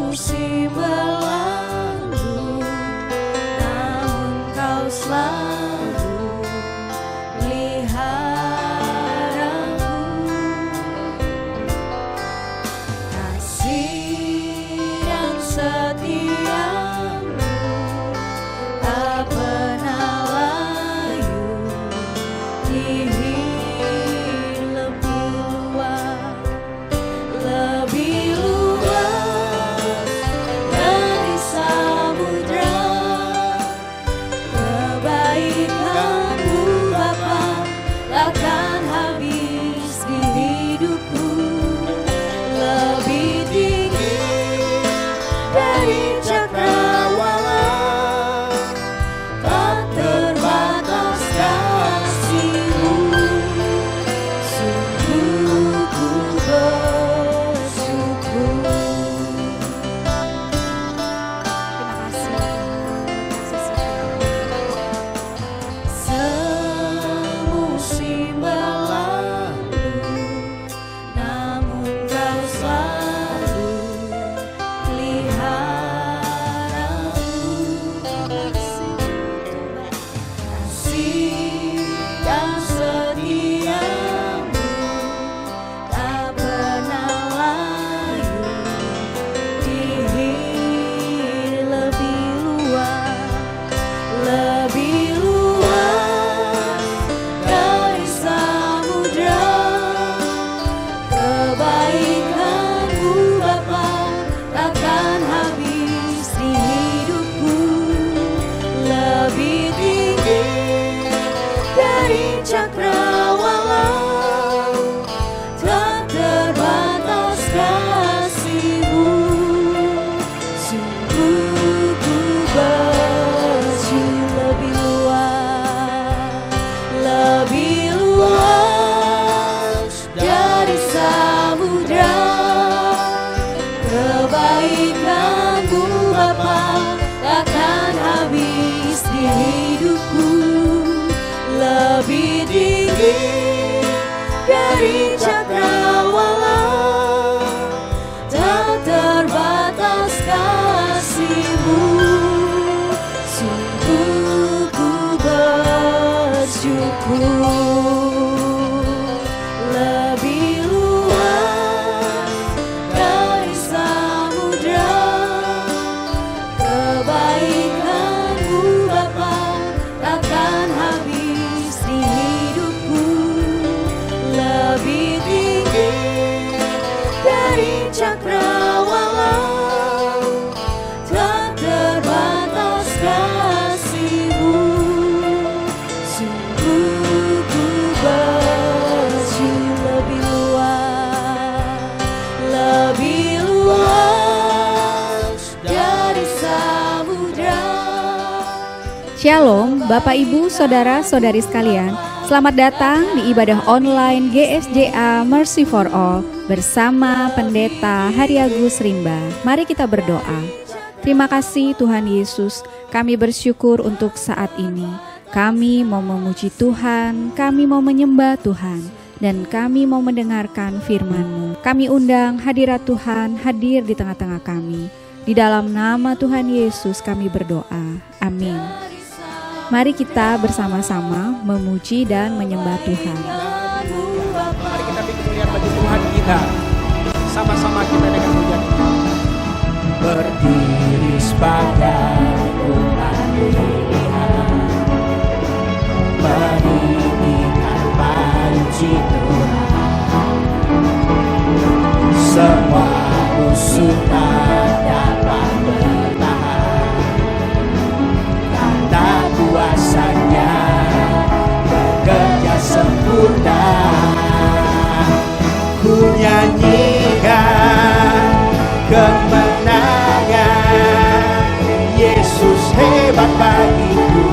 Semusim berlalu, namun kau selalu peliharaku. Kasih dan setiamu tak pernah layu, lebih luas dari samudra. Kebaikanmu Bapa takkan habis di hidupku, lebih tinggi dari cakrawala, tak terbatas kasih-Mu. Sungguh ku bersyukur. Semusim berlalu, namun kau selalu peliharaku. Kasih dan setiamu tak pernah layu, dihir lebih luas dari samudra. Kebaikanmu Bapa takkan habis di hidupku, lebih tinggi dari cakrawala, tak terbatas kasih-Mu. Sungguh ku bersyukur. Lebih luas dari samudra. Kebaikanmu Bapa takkan habis di hidupku, lebih tinggi dari cakrawala, tak terbatas kasih-Mu. Sungguh ku bersyukur. Lebih luas dari samudra. Kebaikanmu Bapa takkan habis di hidupku, lebih tinggi dari cakrawala, tak terbatas kasih-Mu. Sungguh ku bersyukur. Lebih luas dari samudra. Shalom Bapak Ibu Saudara-saudari sekalian, selamat datang di ibadah online GSJA Mercy for All bersama Pendeta Hari Agus Rimba. Mari kita berdoa. Terima kasih Tuhan Yesus, kami bersyukur untuk saat ini. Kami mau memuji Tuhan, kami mau menyembah Tuhan, dan kami mau mendengarkan firman-Mu. Kami undang hadirat Tuhan hadir di tengah-tengah kami. Di dalam nama Tuhan Yesus kami berdoa. Amin. Mari kita bersama-sama memuji dan menyembah Tuhan. Mari kita berikan bagi Tuhan kita. Sama-sama kita dengan pujian kita. Berdiri sebagai umat pilihan, meninggikan puji Tuhan. Semua musuh tak dapat bertahan, karena kuasa-Nya bekerja sempurna. Ku nyanyikan kemenangan, Yesus hebat bagiku,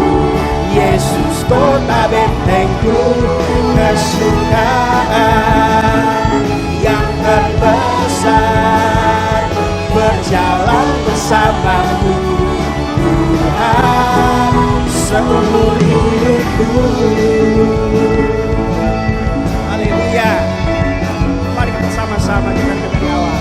Yesus kota bentengku. Kesukaan yang terbesar berjalan bersamamu, Tuhan, seumur hidupku. Haleluya. Mari kita sama-sama kita berdoa.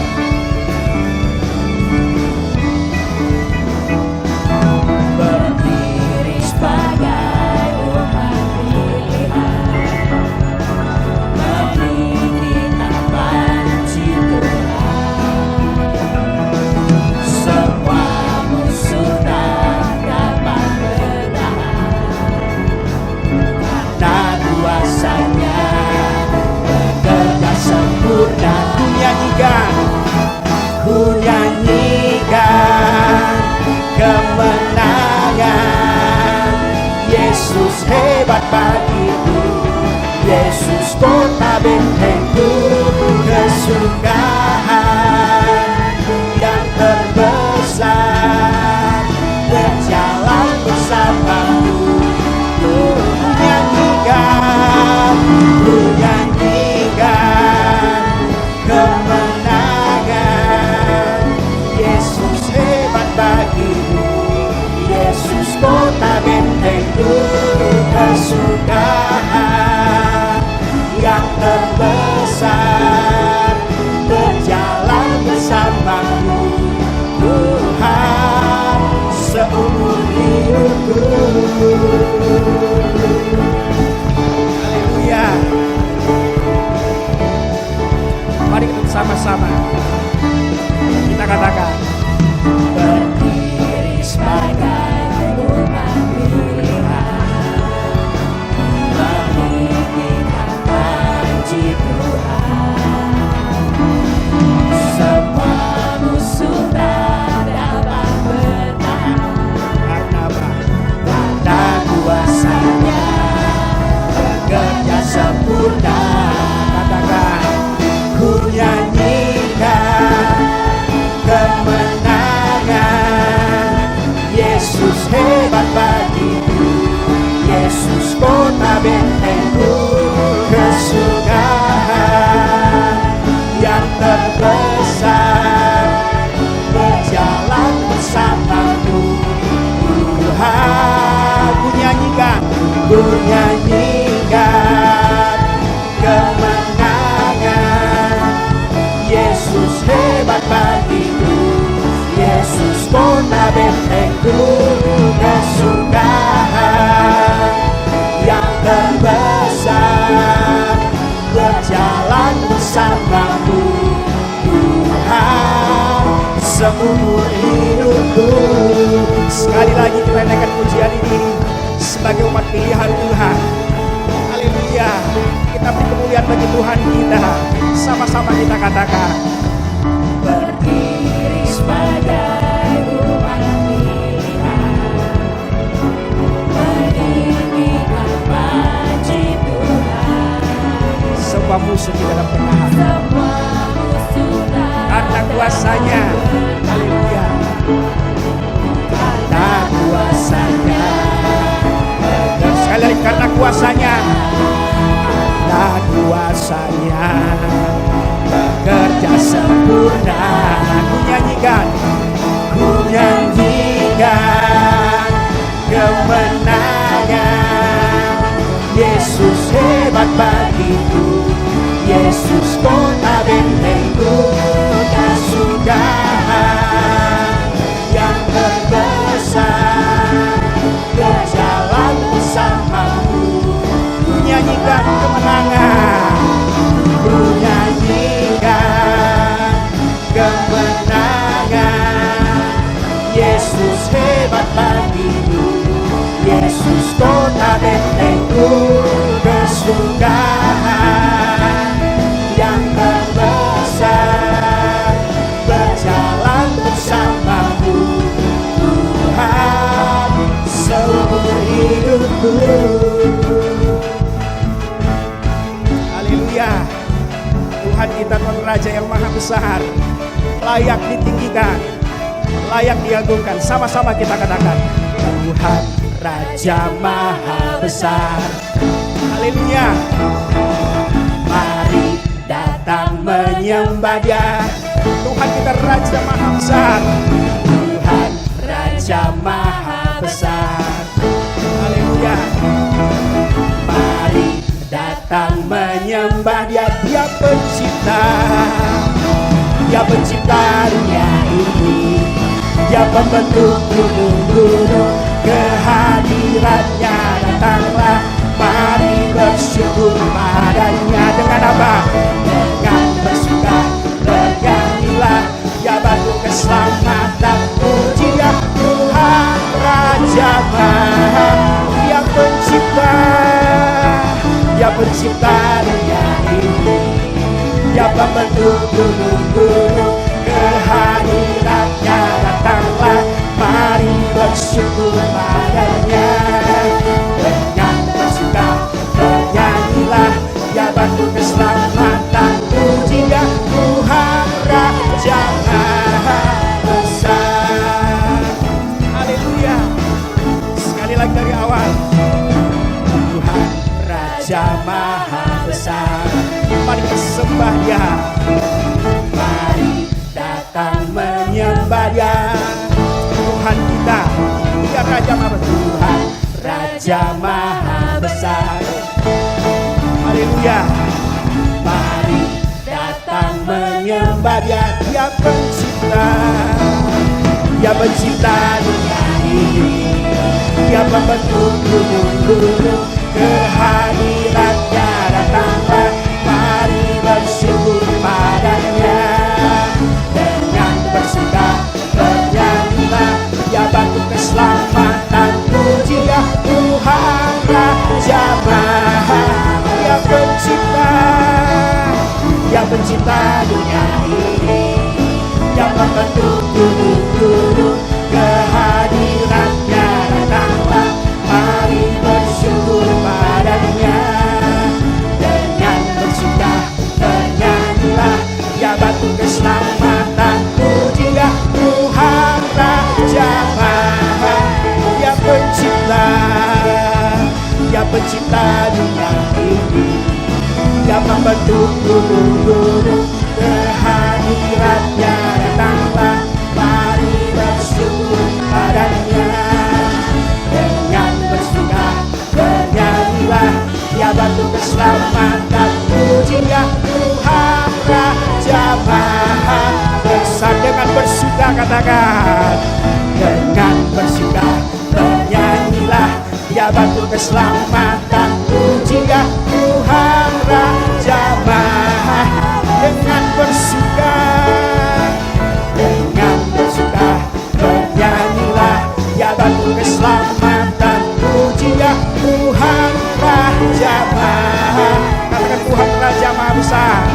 bagiku, Yesus kota bentengku, kesukaan yang terbesar, berjalan bersamamu. Ku nyanyikan kemenangan. Yesus hebat bagiku, Yesus kota bentengku, kesukaan yang terbesar, berjalan bersamamu. Tuhan seumur hidupku. Haleluya. Mari kita bersama-sama kita katakan, berdiri sebagai umat pilihan, meninggikan panji Tuhan. Semua musuh tak dapat bertahan, karena kuasanya bekerja sempurna. Katakan, ku nyanyikan kemenangan. Yesus hebat bagiku, Yesus kota bentengku, kesukaan yang terbesar, berjalan bersamamu. Tuhan, ku nyanyikan kemenangan. Yesus hebat bagiku, Yesus kota bentengku, kesukaan yang terbesar, berjalan bersamamu. Tuhan seumur hidupku. Sekali lagi kita naikkan pujian ini sebagai umat pilihan Tuhan. Haleluya. Kita beri kemuliaan bagi Tuhan kita. Sama-sama kita katakan, berdiri sebagai umat pilihan, meninggikan panji Tuhan. Semua musuh di dalam penahan, karena kuasanya. Haleluya. Karena kuasanya. Dan sekali lagi, karena kuasanya. Karena kuasanya bekerja sempurna. Ku nyanyikan kemenangan. Yesus hebat bagiku, Yesus kota bentengku, kesukaan yang terbesar, berjalan bersamamu. Ku nyanyikan kemenangan, ku nyanyikan kemenangan. Yesus hebat bagiku, Yesus kota bentengku, kesukaan yang terbesar, berjalan bersamamu. Tuhan seumur hidupku. Haleluya. Tuhan kita, Tuhan Raja yang maha besar, layak ditinggikan, layak diagungkan. Sama-sama kita katakan, Tuhan Raja maha besar. Haleluya. Mari datang menyembah Dia. Tuhan kita Raja maha besar. Tuhan Raja maha besar. Haleluya. Mari datang menyembah Dia. Dia pencipta, Dia pencipta dunia ini, Dia pembentuk gunung-gunung. Kehadirannya datanglah, mari bersyukur padanya. Dengan apa? Dengan bersuka bernyanyilah, ya batu keselamatan. Puji Dia Tuhan Raja Maha, Dia pencipta, Dia pencipta dunia ini, Dia pembentuk gunung-gunung. Kehadirannya datanglah, mari bersyukur padanya. Dengan bersuka keselamatan. Pujinya Tuhan Raja Maha Besar. Haleluya. Sekali lagi dari awal. Tuhan Raja Maha Besar. Mari kita sembah Dia. Mari datang menyembah Dia. Tuhan kita, Dia Raja Maha Besar. Tuhan Raja Maha Besar. Haleluya. Mari datang menyembah Dia. Dia pencipta. Dia pencipta dunia ini. Dia pembentuk gunung-gunung. Kehadiran-Nya datanglah. Mari bersyukur padanya. Dengan bersuka bernyanyilah. Dia batu keselamatan. Pujilah Tuhan Raja Maha. Dia pencipta. Dia pencipta dunia ini. Dia membentuk gunung-gunung. Kehadiran-Nya datanglah. Mari bersyukur padanya. Dengan bersuka bernyanyilah. Dia batu keselamatan. Pujilah Tuhan Raja Maha. Dia pencipta. Dia pencipta dunia ini. Dia membentuk gunung-gunung. Kehadiran-Nya datanglah. Mari bersyukur padanya. Dengan bersuka bernyanyilah. Dia batu keselamatan. Pujilah Tuhan Raja Maha Besar. Dengan bersuka katakan. Dengan bersuka bernyanyilah. Dia batu keselamatan. Pujilah Tuhan Raja Maha. Dengan bersuka. Dengan bersuka bernyanyilah. Dia batu keselamatan. Pujilah Tuhan Raja Maha. Katakan Tuhan Raja Maha Besar.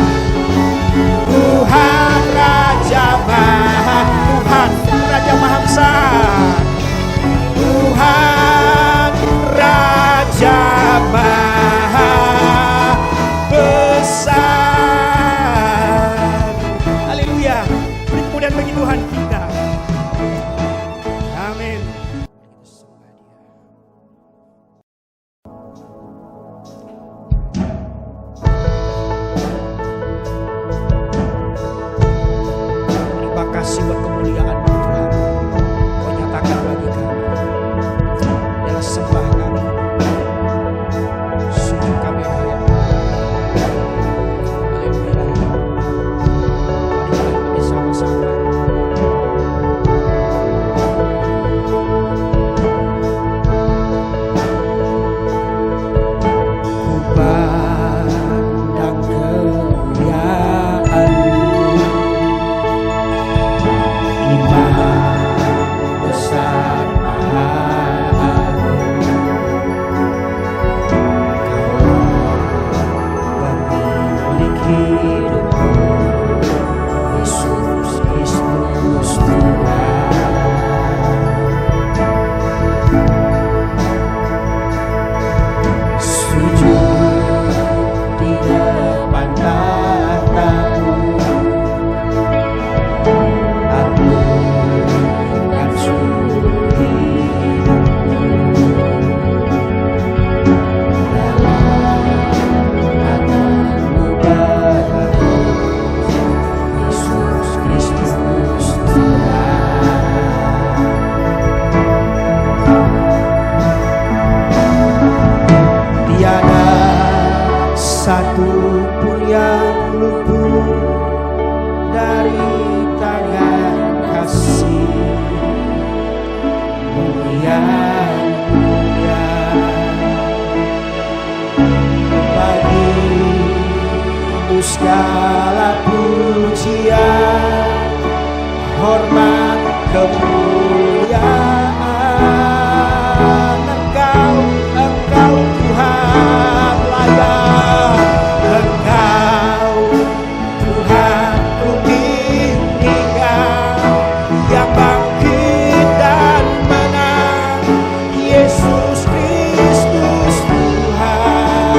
Tuhan Raja Maha. Tuhan Raja Maha Besar. Tuhan Raja Maha Besar. Haleluya. Beri kemuliaan bagi Tuhan kita. Amin. Terima kasih buat kemuliaan Tuhan. Kau nyatakan bagi kami. Adalah sembah kami. Sujud kami hanya. Haleluya. Mari kita bersama-sama. Ku pandang kemuliaan-Mu. Imam besar Maha Agung. Kaulah pemilik hidupku, Yesus Kristus Tuhan. Sujud di depan tahta-Mu. Aku kan sujud hidupku dalam tangan-Mu baru, Yesus Kristus Tuhan. Tiada satu pun yang luput dari tangan kasih. Mulia bagi-Mu segala pujian, hormat, kemuliaan. Engkau Tuhan layak. Engkau Tuhan tunggal, yang bangkit dan menang, Yesus Kristus Tuhan.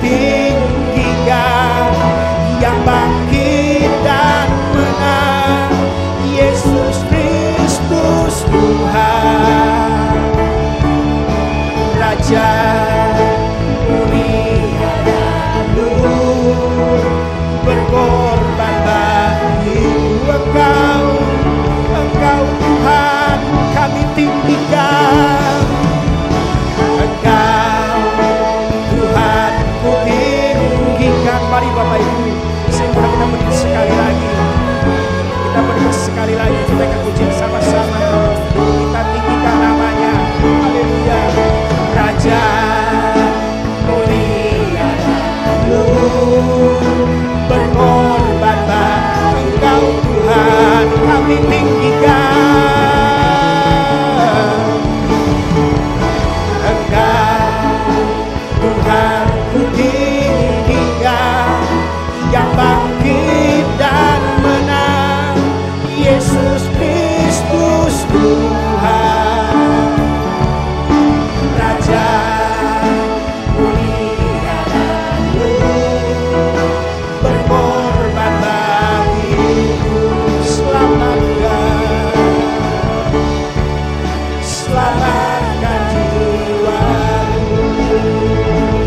tinggikan, yang bangkit dan menang, Yesus Kristus Tuhan, Raja mulia dan luhur, berkorban bagiku Engkau Tuhan kami tinggikan, Engkau Tuhan ku tinggikan. Mari Bapak Ibu, kita berdiri sekali lagi, kita berdiri sekali lagi, kita akan puji sama-sama, kita tinggikan namanya. Haleluya. Raja mulia dan luhur, berkorban bagi Engkau Tuhan kami tinggikan, Engkau Tuhan ku tinggikan, yang bangkit dan menang, Yesus Kristus Tuhan, Raja mulia dan luhur, berkorban bagiku. Selamatkan jiwaku.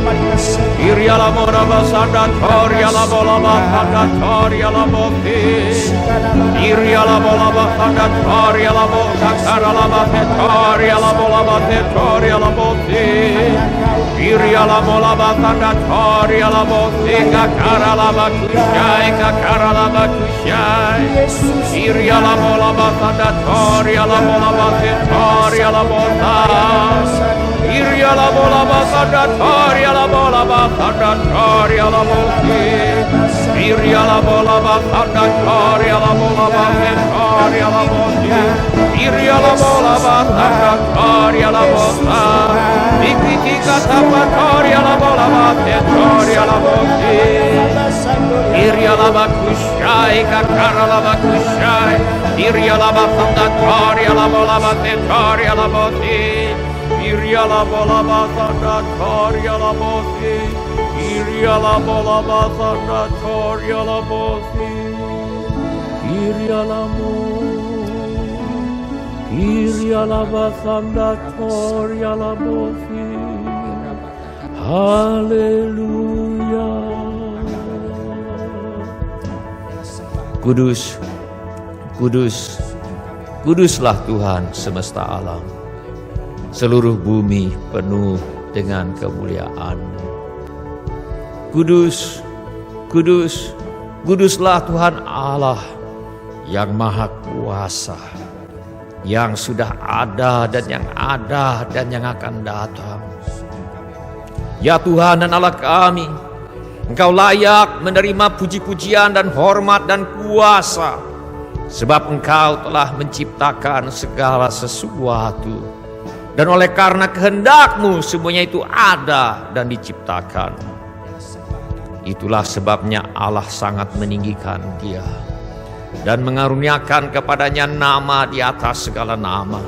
Mari kita sembah. Iria la moraba sanda toria la bolaba sanda toria la bofi. Iria la bolaba sanda toria la boca cara la bate toria la bolaba te toria la bofi. Iria la bolaba sanda toria la bofi cara la bakushai cara la bakushai. Iria la bolaba sanda toria la bolaba te toria la bota. Iria la bolaba sanda toria la bolaba sanda toria la bofi. Iria la bolaba sanda toria la bolaba te toria la bofi. Iria la bolaba sanda toria la bota. Ikritika tapa toria la bolaba te toria la bofi. Iria la bakushai kakara la bakushai. Iria la sanda toria la bolaba te toria la bofi. Iria la bolaba sanda toria la bofi. Iria la bolaba sanda toria la bofi. Iria la mo. Iria la basanda toria la bofi. Haleluya. Kudus, kudus, kuduslah Tuhan semesta alam. Seluruh bumi penuh dengan kemuliaan-Mu. Kudus, kudus, kuduslah Tuhan Allah yang maha kuasa, yang sudah ada dan yang ada dan yang akan datang. Ya Tuhan dan Allah kami, Engkau layak menerima puji-pujian dan hormat dan kuasa, sebab Engkau telah menciptakan segala sesuatu. Dan oleh karena kehendak-Mu semuanya itu ada dan diciptakan. Itulah sebabnya Allah sangat meninggikan Dia dan mengaruniakan kepadanya nama di atas segala nama,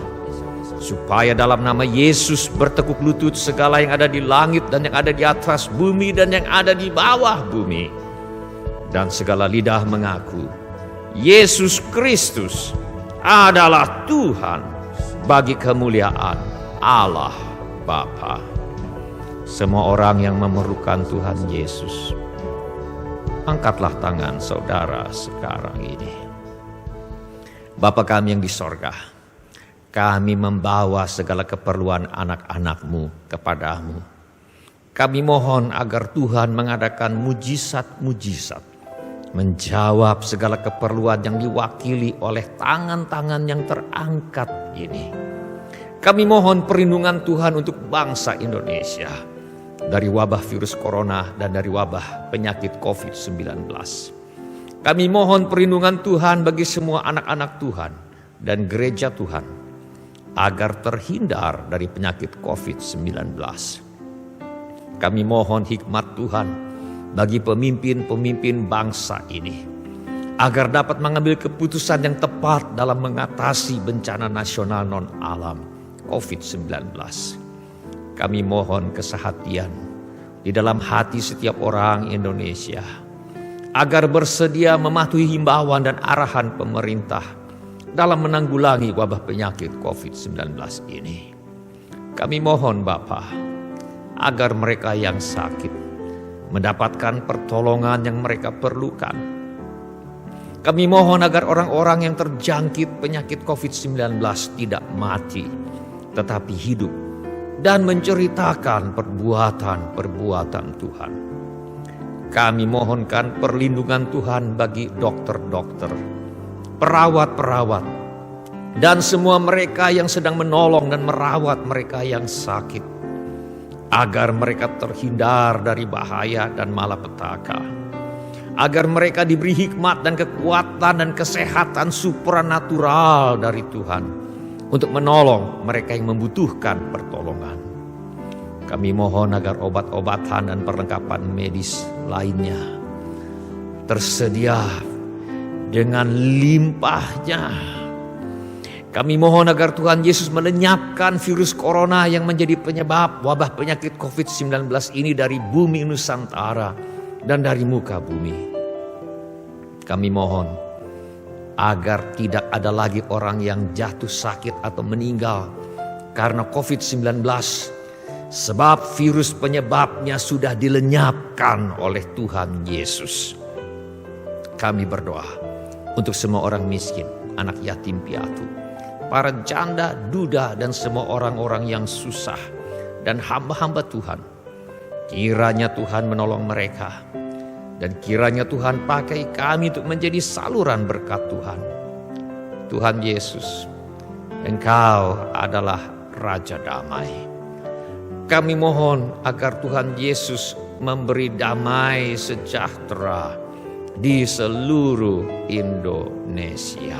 supaya dalam nama Yesus bertekuk lutut segala yang ada di langit dan yang ada di atas bumi dan yang ada di bawah bumi, dan segala lidah mengaku Yesus Kristus adalah Tuhan, bagi kemuliaan Allah Bapa. Semua orang yang memerlukan Tuhan Yesus, angkatlah tangan saudara sekarang ini. Bapa kami yang di sorga, kami membawa segala keperluan anak-anak-Mu kepadamu. Kami mohon agar Tuhan mengadakan mujizat-mujizat, menjawab segala keperluan yang diwakili oleh tangan-tangan yang terangkat ini. Kami mohon perlindungan Tuhan untuk bangsa Indonesia dari wabah virus corona dan dari wabah penyakit COVID-19. Kami mohon perlindungan Tuhan bagi semua anak-anak Tuhan dan gereja Tuhan agar terhindar dari penyakit COVID-19. Kami mohon hikmat Tuhan bagi pemimpin-pemimpin bangsa ini agar dapat mengambil keputusan yang tepat dalam mengatasi bencana nasional non-alam COVID-19. Kami mohon kesehatian di dalam hati setiap orang Indonesia, agar bersedia mematuhi himbauan dan arahan pemerintah dalam menanggulangi wabah penyakit COVID-19 ini. Kami mohon Bapa, agar mereka yang sakit mendapatkan pertolongan yang mereka perlukan. Kami mohon agar orang-orang yang terjangkit penyakit COVID-19 tidak mati, tetapi hidup dan menceritakan perbuatan-perbuatan Tuhan. Kami mohonkan perlindungan Tuhan bagi dokter-dokter, perawat-perawat, dan semua mereka yang sedang menolong dan merawat mereka yang sakit, agar mereka terhindar dari bahaya dan malapetaka, agar mereka diberi hikmat dan kekuatan dan kesehatan supranatural dari Tuhan untuk menolong mereka yang membutuhkan pertolongan. Kami mohon agar obat-obatan dan perlengkapan medis lainnya tersedia dengan limpahnya. Kami mohon agar Tuhan Yesus melenyapkan virus corona yang menjadi penyebab wabah penyakit COVID-19 ini dari bumi Nusantara dan dari muka bumi. Kami mohon agar tidak ada lagi orang yang jatuh sakit atau meninggal karena COVID-19, sebab virus penyebabnya sudah dilenyapkan oleh Tuhan Yesus. Kami berdoa untuk semua orang miskin, anak yatim piatu, para janda, duda, dan semua orang-orang yang susah dan hamba-hamba Tuhan. Kiranya Tuhan menolong mereka, dan kiranya Tuhan pakai kami untuk menjadi saluran berkat Tuhan. Tuhan Yesus, Engkau adalah Raja Damai. Kami mohon agar Tuhan Yesus memberi damai sejahtera di seluruh Indonesia.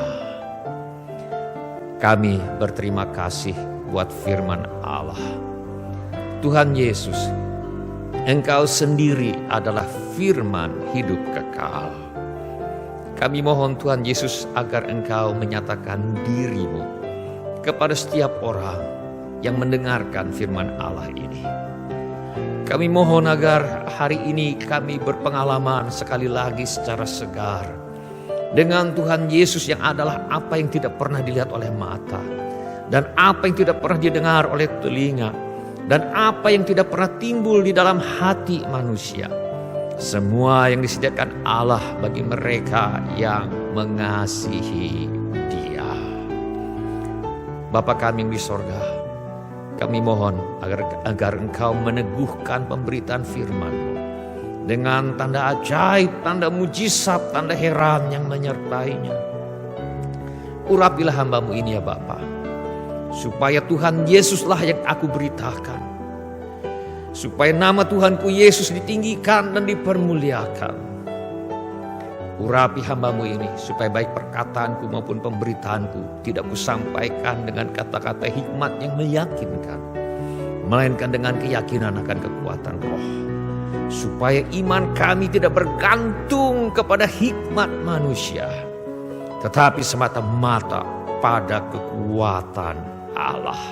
Kami berterima kasih buat firman Allah. Tuhan Yesus, Engkau sendiri adalah firman hidup kekal. Kami mohon Tuhan Yesus agar Engkau menyatakan diri-Mu kepada setiap orang yang mendengarkan firman Allah ini. Kami mohon agar hari ini kami berpengalaman sekali lagi secara segar dengan Tuhan Yesus yang adalah apa yang tidak pernah dilihat oleh mata, dan apa yang tidak pernah didengar oleh telinga, dan apa yang tidak pernah timbul di dalam hati manusia. Semua yang disediakan Allah bagi mereka yang mengasihi Dia. Bapa kami yang di sorga, kami mohon agar Engkau meneguhkan pemberitaan firman-Mu dengan tanda ajaib, tanda mujizat, tanda heran yang menyertainya. Urapilah hamba-Mu ini ya Bapa, supaya Tuhan Yesuslah yang aku beritakan, supaya nama Tuhanku Yesus ditinggikan dan dipermuliakan. Urapi hamba-Mu ini supaya baik perkataanku maupun pemberitaanku tidak kusampaikan dengan kata-kata hikmat yang meyakinkan, melainkan dengan keyakinan akan kekuatan roh, supaya iman kami tidak bergantung kepada hikmat manusia, tetapi semata-mata pada kekuatan Allah.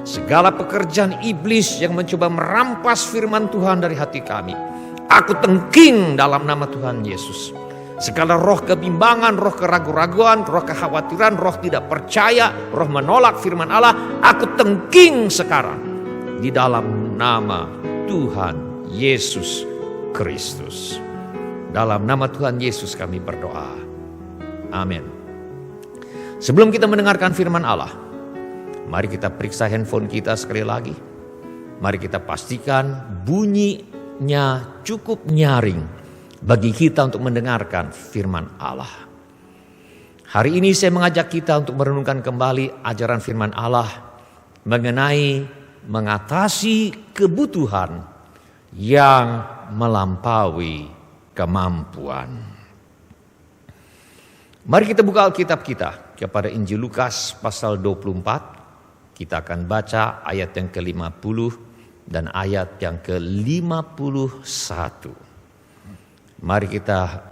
Segala pekerjaan iblis yang mencoba merampas firman Tuhan dari hati kami, aku tengking dalam nama Tuhan Yesus. Segala roh kebimbangan, roh keraguan-raguan, roh kekhawatiran, roh tidak percaya, roh menolak firman Allah, aku tengking sekarang di dalam nama Tuhan Yesus Kristus. Dalam nama Tuhan Yesus kami berdoa. Amin. Sebelum kita mendengarkan firman Allah, mari kita periksa handphone kita sekali lagi. Mari kita pastikan bunyinya cukup nyaring bagi kita untuk mendengarkan firman Allah. Hari ini saya mengajak kita untuk merenungkan kembali ajaran firman Allah mengenai mengatasi kebutuhan yang melampaui kemampuan. Mari kita buka Alkitab kita kepada Injil Lukas pasal 24. Kita akan baca ayat yang ke-50 dan ayat yang ke-51. Mari kita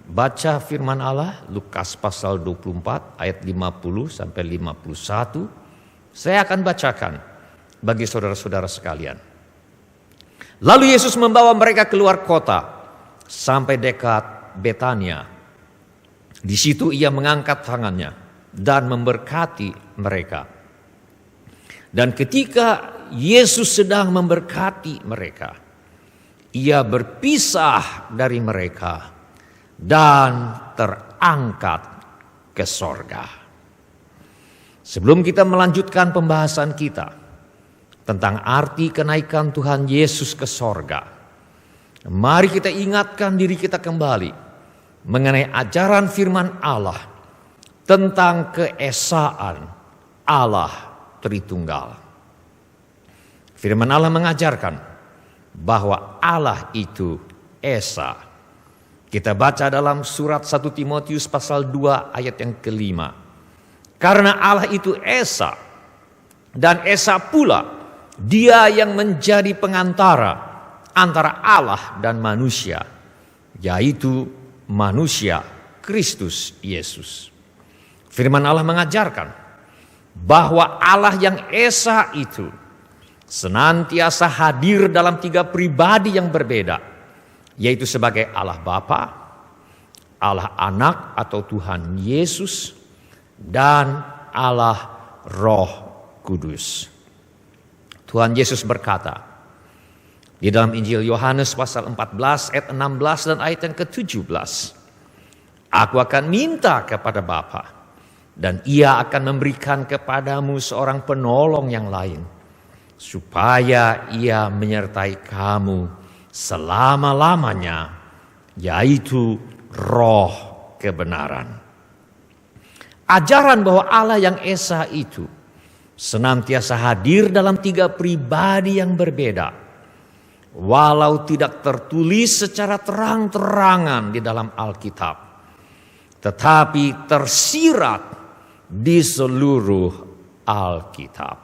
baca firman Allah, Lukas pasal 24 ayat 50 sampai 51. Saya akan bacakan bagi saudara-saudara sekalian. Lalu Yesus membawa mereka keluar kota sampai dekat Betania. Di situ ia mengangkat tangannya dan memberkati mereka. Dan ketika Yesus sedang memberkati mereka, ia berpisah dari mereka dan terangkat ke sorga. Sebelum kita melanjutkan pembahasan kita tentang arti kenaikan Tuhan Yesus ke sorga, mari kita ingatkan diri kita kembali mengenai ajaran firman Allah tentang keesaan Allah Tritunggal. Firman Allah mengajarkan bahwa Allah itu esa. Kita baca dalam surat 1 Timotius pasal 2 ayat yang kelima. Karena Allah itu esa, dan esa pula dia yang menjadi pengantara antara Allah dan manusia, yaitu manusia Kristus Yesus. Firman Allah mengajarkan bahwa Allah yang esa itu senantiasa hadir dalam 3 pribadi yang berbeda, yaitu sebagai Allah Bapa, Allah Anak atau Tuhan Yesus, dan Allah Roh Kudus. Tuhan Yesus berkata di dalam Injil Yohanes pasal 14 ayat 16 dan ayat yang ke-17. Aku akan minta kepada Bapa, dan ia akan memberikan kepadamu seorang penolong yang lain, supaya ia menyertai kamu selama-lamanya, yaitu Roh kebenaran. Ajaran bahwa Allah yang esa itu senantiasa hadir dalam 3 pribadi yang berbeda, walau tidak tertulis secara terang-terangan di dalam Alkitab, tetapi tersirat di seluruh Alkitab.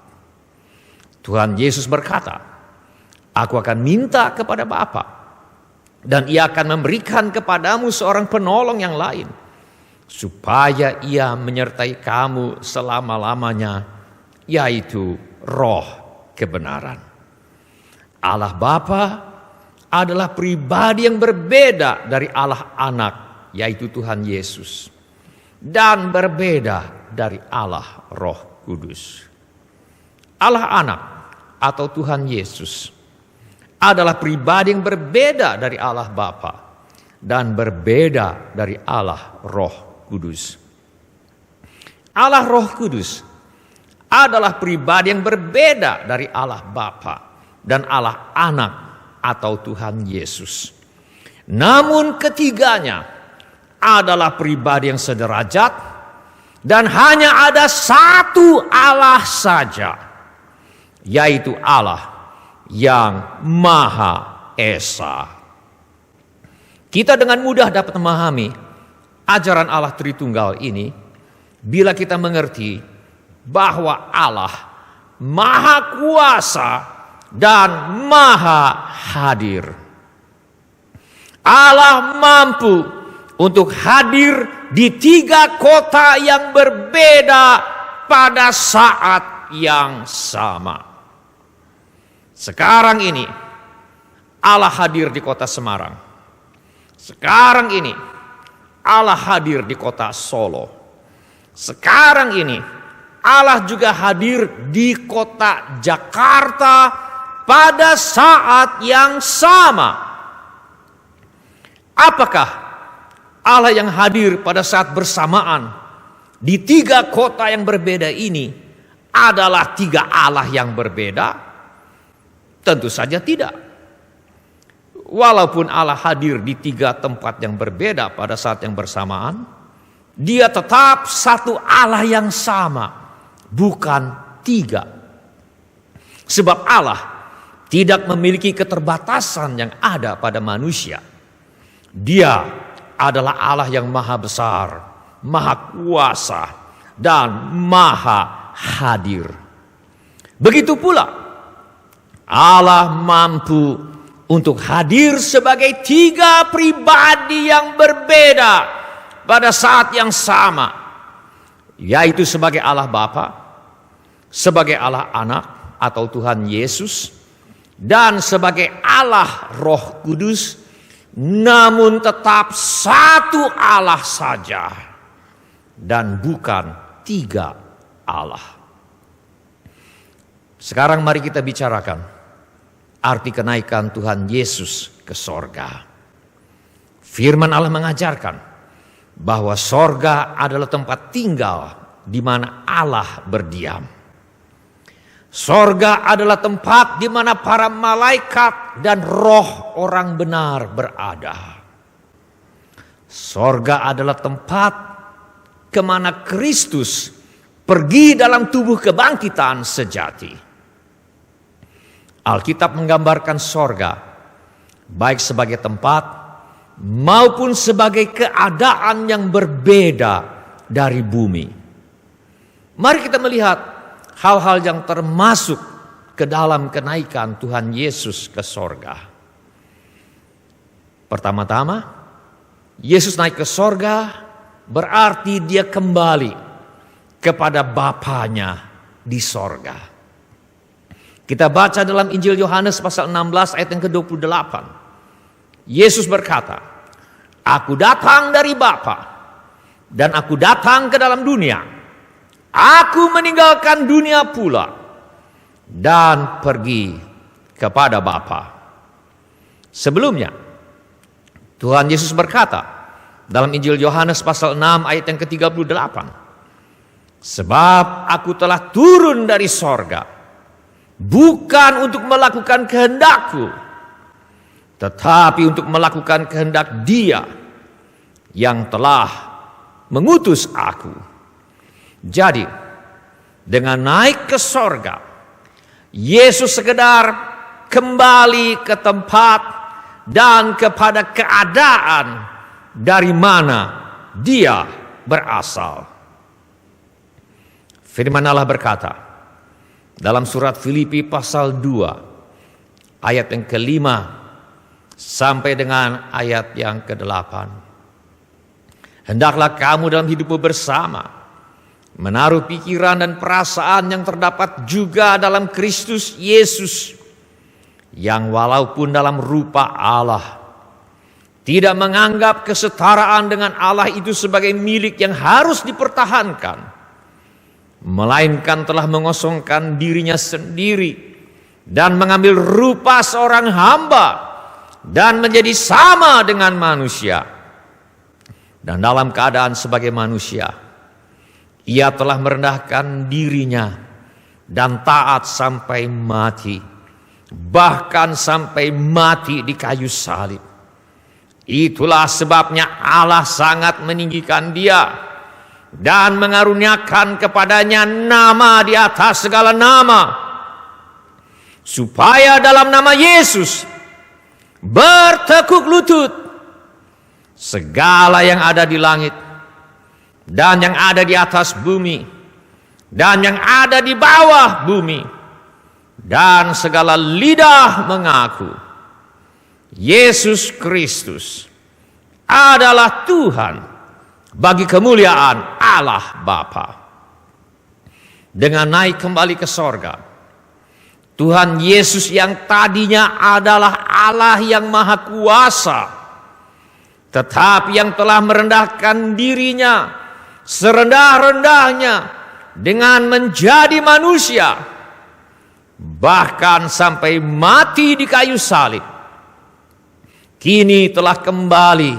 Tuhan Yesus berkata, aku akan minta kepada Bapa, dan ia akan memberikan kepadamu seorang penolong yang lain, supaya ia menyertai kamu selama-lamanya, yaitu Roh kebenaran. Allah Bapa adalah pribadi yang berbeda dari Allah Anak, yaitu Tuhan Yesus, dan berbeda dari Allah Roh Kudus. Allah Anak atau Tuhan Yesus adalah pribadi yang berbeda dari Allah Bapa dan berbeda dari Allah Roh Kudus. Allah Roh Kudus adalah pribadi yang berbeda dari Allah Bapa dan Allah Anak atau Tuhan Yesus. Namun ketiganya adalah pribadi yang sederajat dan hanya ada satu Allah saja, yaitu Allah yang Maha Esa. Kita dengan mudah dapat memahami ajaran Allah Tritunggal ini bila kita mengerti bahwa Allah Maha Kuasa dan Maha Hadir. Allah mampu untuk hadir di 3 kota yang berbeda pada saat yang sama. Sekarang ini Allah hadir di kota Semarang. Sekarang ini Allah hadir di kota Solo. Sekarang ini Allah juga hadir di kota Jakarta pada saat yang sama. Apakah Allah yang hadir pada saat bersamaan di 3 kota yang berbeda ini adalah 3 Allah yang berbeda? Tentu saja tidak. Walaupun Allah hadir di 3 tempat yang berbeda pada saat yang bersamaan, dia tetap satu Allah yang sama, bukan 3. Sebab Allah tidak memiliki keterbatasan yang ada pada manusia. Dia adalah Allah yang maha besar, maha kuasa, dan maha hadir. Begitu pula Allah mampu untuk hadir sebagai 3 pribadi yang berbeda pada saat yang sama, yaitu sebagai Allah Bapa, sebagai Allah Anak atau Tuhan Yesus, dan sebagai Allah Roh Kudus, namun tetap satu Allah saja dan bukan tiga Allah. Sekarang mari kita bicarakan arti kenaikan Tuhan Yesus ke sorga. Firman Allah mengajarkan bahwa sorga adalah tempat tinggal di mana Allah berdiam. Sorga adalah tempat di mana para malaikat dan roh orang benar berada. Sorga adalah tempat kemana Kristus pergi dalam tubuh kebangkitan sejati. Alkitab menggambarkan sorga baik sebagai tempat maupun sebagai keadaan yang berbeda dari bumi. Mari kita melihat hal-hal yang termasuk ke dalam kenaikan Tuhan Yesus ke sorga. Pertama-tama, Yesus naik ke sorga berarti dia kembali kepada Bapanya di sorga. Kita baca dalam Injil Yohanes pasal 16 ayat yang ke-28. Yesus berkata, "Aku datang dari Bapa dan aku datang ke dalam dunia. Aku meninggalkan dunia pula dan pergi kepada Bapa." Sebelumnya, Tuhan Yesus berkata dalam Injil Yohanes pasal 6 ayat yang ke-38, "Sebab aku telah turun dari sorga, bukan untuk melakukan kehendakku, tetapi untuk melakukan kehendak Dia yang telah mengutus aku." Jadi, dengan naik ke sorga, Yesus sekedar kembali ke tempat dan kepada keadaan dari mana Dia berasal. Firman Allah berkata dalam surat Filipi pasal 2 ayat yang ke-5 sampai dengan ayat yang ke-8. "Hendaklah kamu dalam hidupmu bersama menaruh pikiran dan perasaan yang terdapat juga dalam Kristus Yesus, yang walaupun dalam rupa Allah tidak menganggap kesetaraan dengan Allah itu sebagai milik yang harus dipertahankan, melainkan telah mengosongkan dirinya sendiri dan mengambil rupa seorang hamba dan menjadi sama dengan manusia. Dan dalam keadaan sebagai manusia, Ia telah merendahkan dirinya dan taat sampai mati, bahkan sampai mati di kayu salib. Itulah sebabnya Allah sangat meninggikan Dia dan mengaruniakan kepadanya nama di atas segala nama, supaya dalam nama Yesus bertekuk lutut segala yang ada di langit dan yang ada di atas bumi dan yang ada di bawah bumi, dan segala lidah mengaku Yesus Kristus adalah Tuhan, bagi kemuliaan Allah Bapa. Dengan naik kembali ke sorga, Tuhan Yesus yang tadinya adalah Allah yang maha kuasa, tetapi yang telah merendahkan dirinya serendah-rendahnya dengan menjadi manusia, bahkan sampai mati di kayu salib, kini telah kembali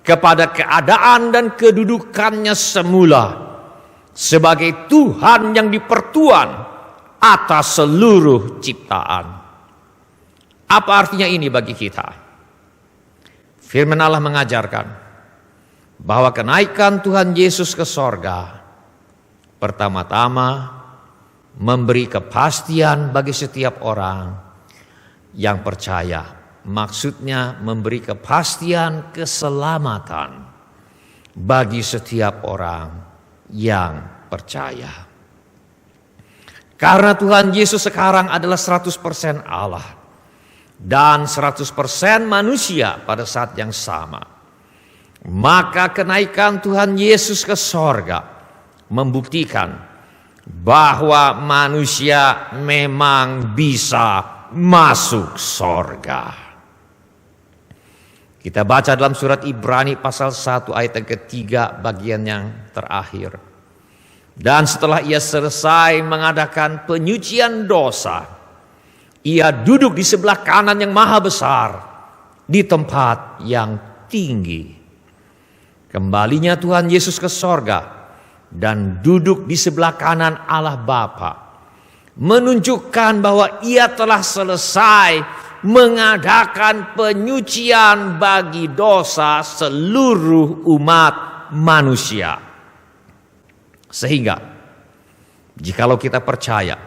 kepada keadaan dan kedudukannya semula sebagai Tuhan yang dipertuan atas seluruh ciptaan. Apa artinya ini bagi kita? Firman Allah mengajarkan bahwa kenaikan Tuhan Yesus ke sorga pertama-tama memberi kepastian bagi setiap orang yang percaya. Maksudnya memberi kepastian keselamatan bagi setiap orang yang percaya. Karena Tuhan Yesus sekarang adalah 100% Allah dan 100% manusia pada saat yang sama, maka kenaikan Tuhan Yesus ke sorga membuktikan bahwa manusia memang bisa masuk sorga. Kita baca dalam surat Ibrani pasal 1 ayat yang ketiga bagian yang terakhir. Dan setelah ia selesai mengadakan penyucian dosa, ia duduk di sebelah kanan yang maha besar di tempat yang tinggi. Kembalinya Tuhan Yesus ke sorga dan duduk di sebelah kanan Allah Bapa, menunjukkan bahwa ia telah selesai mengadakan penyucian bagi dosa seluruh umat manusia. Sehingga jikalau kita percaya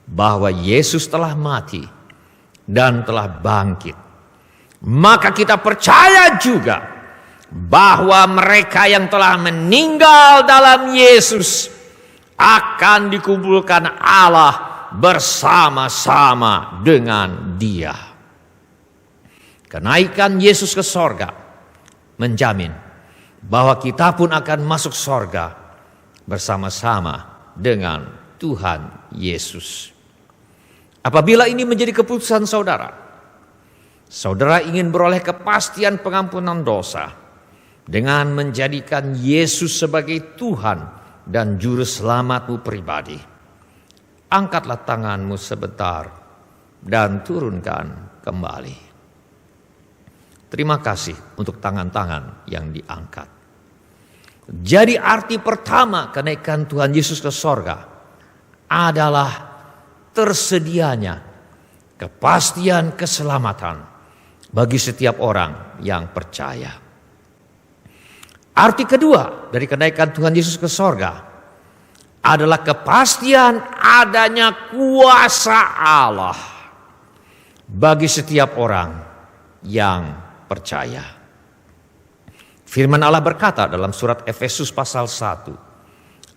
bahwa Yesus telah mati dan telah bangkit, maka kita percaya juga bahwa mereka yang telah meninggal dalam Yesus akan dikumpulkan Allah bersama-sama dengan Dia. Kenaikan Yesus ke sorga menjamin bahwa kita pun akan masuk sorga bersama-sama dengan Tuhan Yesus. Apabila ini menjadi keputusan saudara, saudara ingin beroleh kepastian pengampunan dosa dengan menjadikan Yesus sebagai Tuhan dan Juru Selamatmu pribadi, angkatlah tanganmu sebentar dan turunkan kembali. Terima kasih untuk tangan-tangan yang diangkat. Jadi arti pertama kenaikan Tuhan Yesus ke sorga adalah tersedianya kepastian keselamatan bagi setiap orang yang percaya. Arti kedua dari kenaikan Tuhan Yesus ke sorga adalah kepastian adanya kuasa Allah bagi setiap orang yang percaya. Firman Allah berkata dalam surat Efesus pasal 1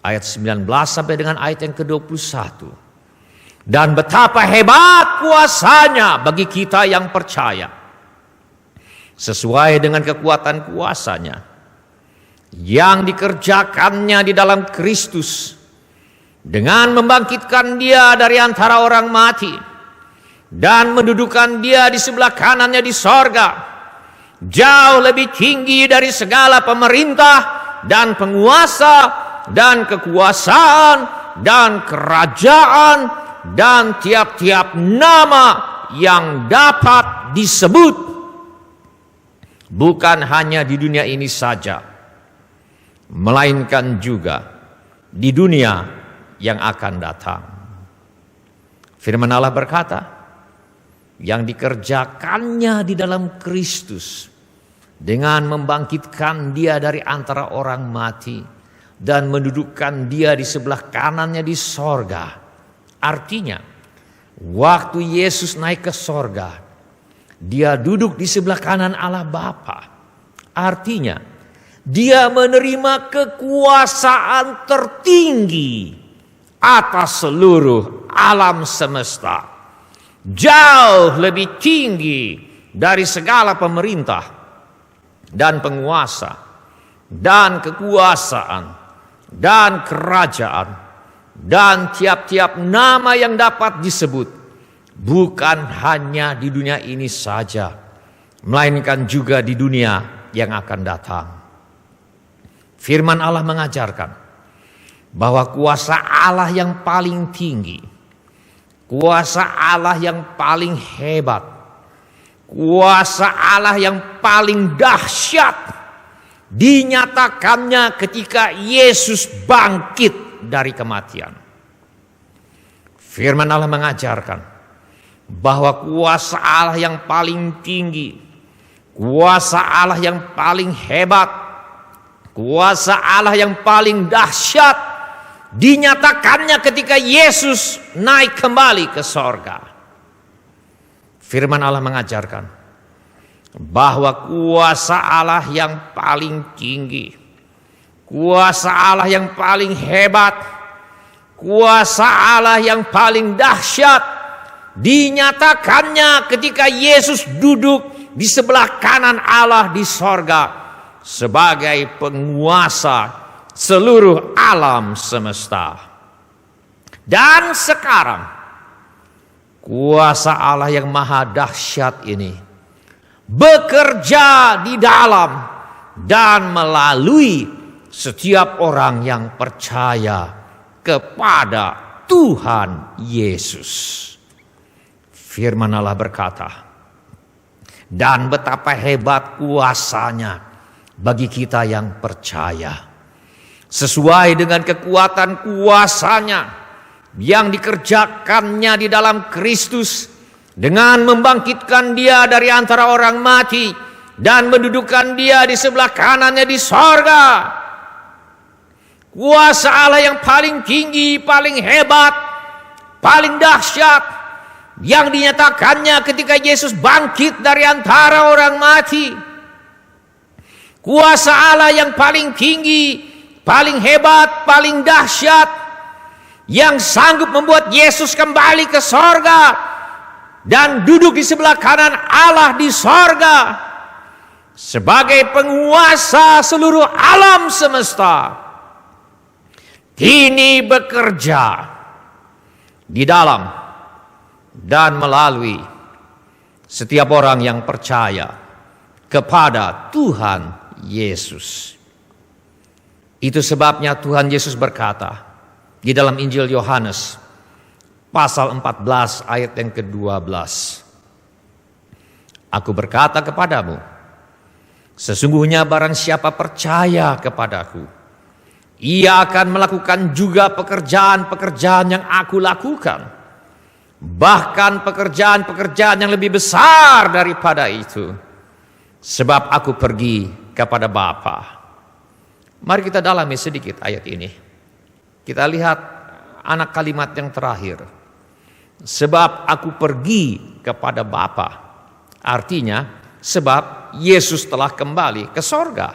ayat 19 sampai dengan ayat yang ke-21. Dan betapa hebat kuasanya bagi kita yang percaya, sesuai dengan kekuatan kuasanya yang dikerjakannya di dalam Kristus, dengan membangkitkan Dia dari antara orang mati dan mendudukan Dia di sebelah kanannya di sorga, jauh lebih tinggi dari segala pemerintah dan penguasa dan kekuasaan dan kerajaan dan tiap-tiap nama yang dapat disebut, bukan hanya di dunia ini saja, melainkan juga di dunia yang akan datang. Firman Allah berkata, yang dikerjakannya di dalam Kristus dengan membangkitkan Dia dari antara orang mati dan mendudukkan Dia di sebelah kanannya di sorga. Artinya, waktu Yesus naik ke sorga, Dia duduk di sebelah kanan Allah Bapa. Artinya, Dia menerima kekuasaan tertinggi atas seluruh alam semesta, jauh lebih tinggi dari segala pemerintah dan penguasa dan kekuasaan dan kerajaan dan tiap-tiap nama yang dapat disebut, bukan hanya di dunia ini saja, melainkan juga di dunia yang akan datang. Firman Allah mengajarkan bahwa kuasa Allah yang paling tinggi, kuasa Allah yang paling hebat, kuasa Allah yang paling dahsyat dinyatakannya ketika Yesus bangkit dari kematian. Firman Allah mengajarkan bahwa kuasa Allah yang paling tinggi, kuasa Allah yang paling hebat, kuasa Allah yang paling dahsyat dinyatakannya ketika Yesus naik kembali ke sorga. Firman Allah mengajarkan bahwa kuasa Allah yang paling tinggi, kuasa Allah yang paling hebat, kuasa Allah yang paling dahsyat dinyatakannya ketika Yesus duduk di sebelah kanan Allah di sorga sebagai penguasa seluruh alam semesta. Dan sekarang kuasa Allah yang maha dahsyat ini bekerja di dalam dan melalui setiap orang yang percaya kepada Tuhan Yesus. Firman Allah berkata, dan betapa hebat kuasanya bagi kita yang percaya. Sesuai dengan kekuatan kuasanya yang dikerjakannya di dalam Kristus, dengan membangkitkan dia dari antara orang mati dan mendudukkan dia di sebelah kanannya di sorga. Kuasa Allah yang paling tinggi, paling hebat, paling dahsyat, yang dinyatakannya ketika Yesus bangkit dari antara orang mati. Kuasa Allah yang paling tinggi, paling hebat, paling dahsyat, yang sanggup membuat Yesus kembali ke sorga dan duduk di sebelah kanan Allah di sorga sebagai penguasa seluruh alam semesta, kini bekerja di dalam dan melalui setiap orang yang percaya kepada Tuhan Yesus. Itu sebabnya Tuhan Yesus berkata di dalam Injil Yohanes pasal 14 ayat yang ke-12. Aku berkata kepadamu, sesungguhnya barang siapa percaya kepadaku, ia akan melakukan juga pekerjaan-pekerjaan yang aku lakukan. Bahkan pekerjaan-pekerjaan yang lebih besar daripada itu. Sebab aku pergi kepada Bapa. Mari kita dalami sedikit ayat ini. Kita lihat anak kalimat yang terakhir. Sebab aku pergi kepada Bapa. Artinya sebab Yesus telah kembali ke sorga.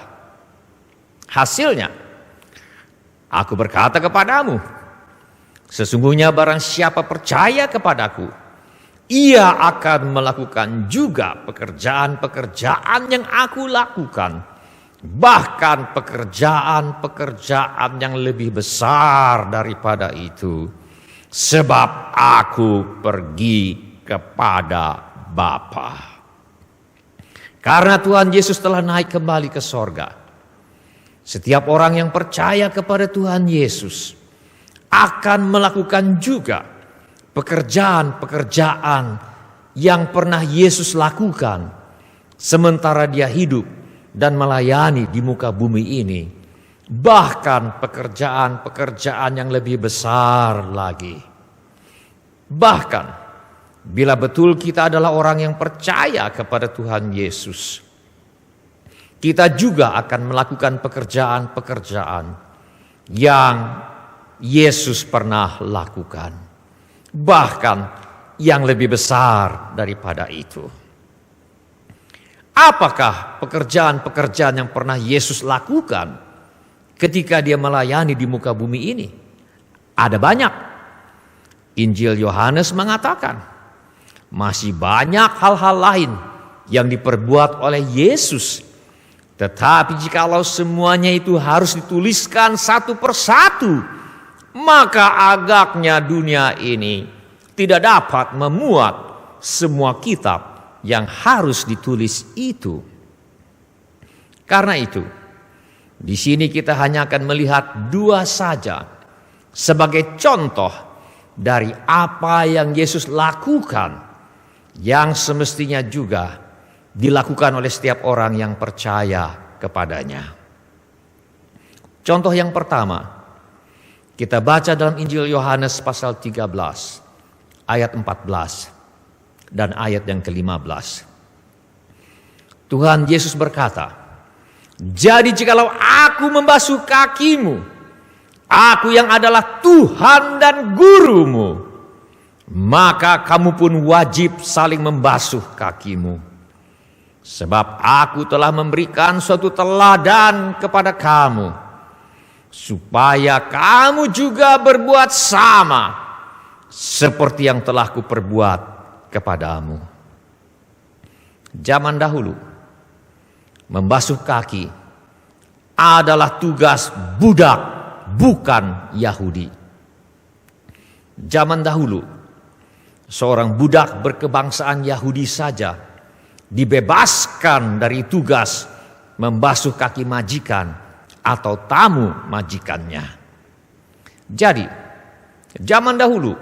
Hasilnya, aku berkata kepadamu, sesungguhnya barang siapa percaya kepadaku, ia akan melakukan juga pekerjaan-pekerjaan yang aku lakukan. Bahkan pekerjaan-pekerjaan yang lebih besar daripada itu. Sebab aku pergi kepada Bapa. Karena Tuhan Yesus telah naik kembali ke sorga, setiap orang yang percaya kepada Tuhan Yesus akan melakukan juga pekerjaan-pekerjaan yang pernah Yesus lakukan sementara dia hidup dan melayani di muka bumi ini. Bahkan pekerjaan-pekerjaan yang lebih besar lagi. Bahkan bila betul kita adalah orang yang percaya kepada Tuhan Yesus, kita juga akan melakukan pekerjaan-pekerjaan yang Yesus pernah lakukan. Bahkan yang lebih besar daripada itu. Apakah pekerjaan-pekerjaan yang pernah Yesus lakukan ketika dia melayani di muka bumi ini? Ada banyak. Injil Yohanes mengatakan masih banyak hal-hal lain yang diperbuat oleh Yesus. Tetapi jikalau semuanya itu harus dituliskan satu persatu, maka agaknya dunia ini tidak dapat memuat semua kitab yang harus ditulis itu. Karena itu, di sini kita hanya akan melihat dua saja sebagai contoh dari apa yang Yesus lakukan, yang semestinya juga dilakukan oleh setiap orang yang percaya kepadanya. Contoh yang pertama, kita baca dalam Injil Yohanes pasal 13 ayat 14 dan ayat yang ke-15. Tuhan Yesus berkata, jadi jikalau aku membasuh kakimu, aku yang adalah Tuhan dan gurumu, maka kamu pun wajib saling membasuh kakimu. Sebab aku telah memberikan suatu teladan kepada kamu, supaya kamu juga berbuat sama seperti yang telah kuperbuat kepadamu. Zaman dahulu, membasuh kaki adalah tugas budak, bukan Yahudi. Zaman dahulu, seorang budak berkebangsaan Yahudi saja dibebaskan dari tugas membasuh kaki majikan atau tamu majikannya. Jadi, zaman dahulu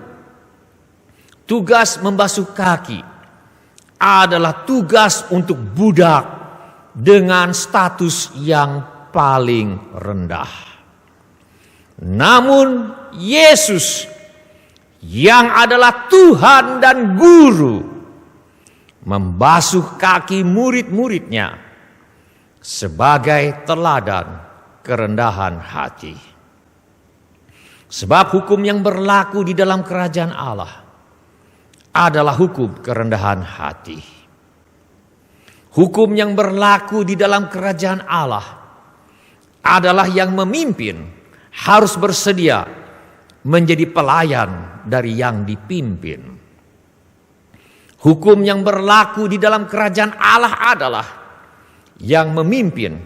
tugas membasuh kaki adalah tugas untuk budak dengan status yang paling rendah. Namun Yesus yang adalah Tuhan dan Guru membasuh kaki murid-muridnya sebagai teladan kerendahan hati. Sebab hukum yang berlaku di dalam kerajaan Allah adalah hukum kerendahan hati. Hukum yang berlaku di dalam kerajaan Allah adalah yang memimpin harus bersedia menjadi pelayan dari yang dipimpin. Hukum yang berlaku di dalam kerajaan Allah adalah yang memimpin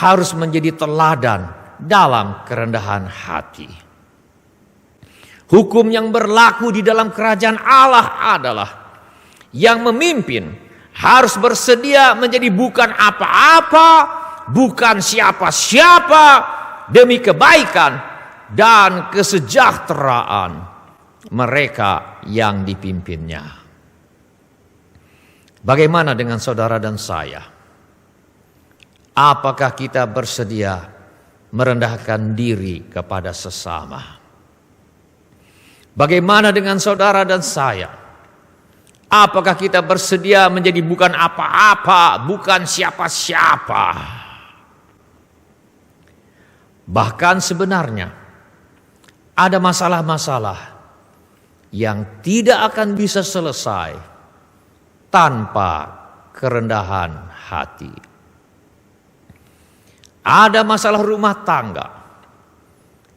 harus menjadi teladan dalam kerendahan hati. Hukum yang berlaku di dalam kerajaan Allah adalah yang memimpin harus bersedia menjadi bukan apa-apa, bukan siapa-siapa demi kebaikan dan kesejahteraan mereka yang dipimpinnya. Bagaimana dengan saudara dan saya? Apakah kita bersedia merendahkan diri kepada sesama? Bagaimana dengan saudara dan saya? Apakah kita bersedia menjadi bukan apa-apa, bukan siapa-siapa? Bahkan sebenarnya ada masalah-masalah yang tidak akan bisa selesai tanpa kerendahan hati. Ada masalah rumah tangga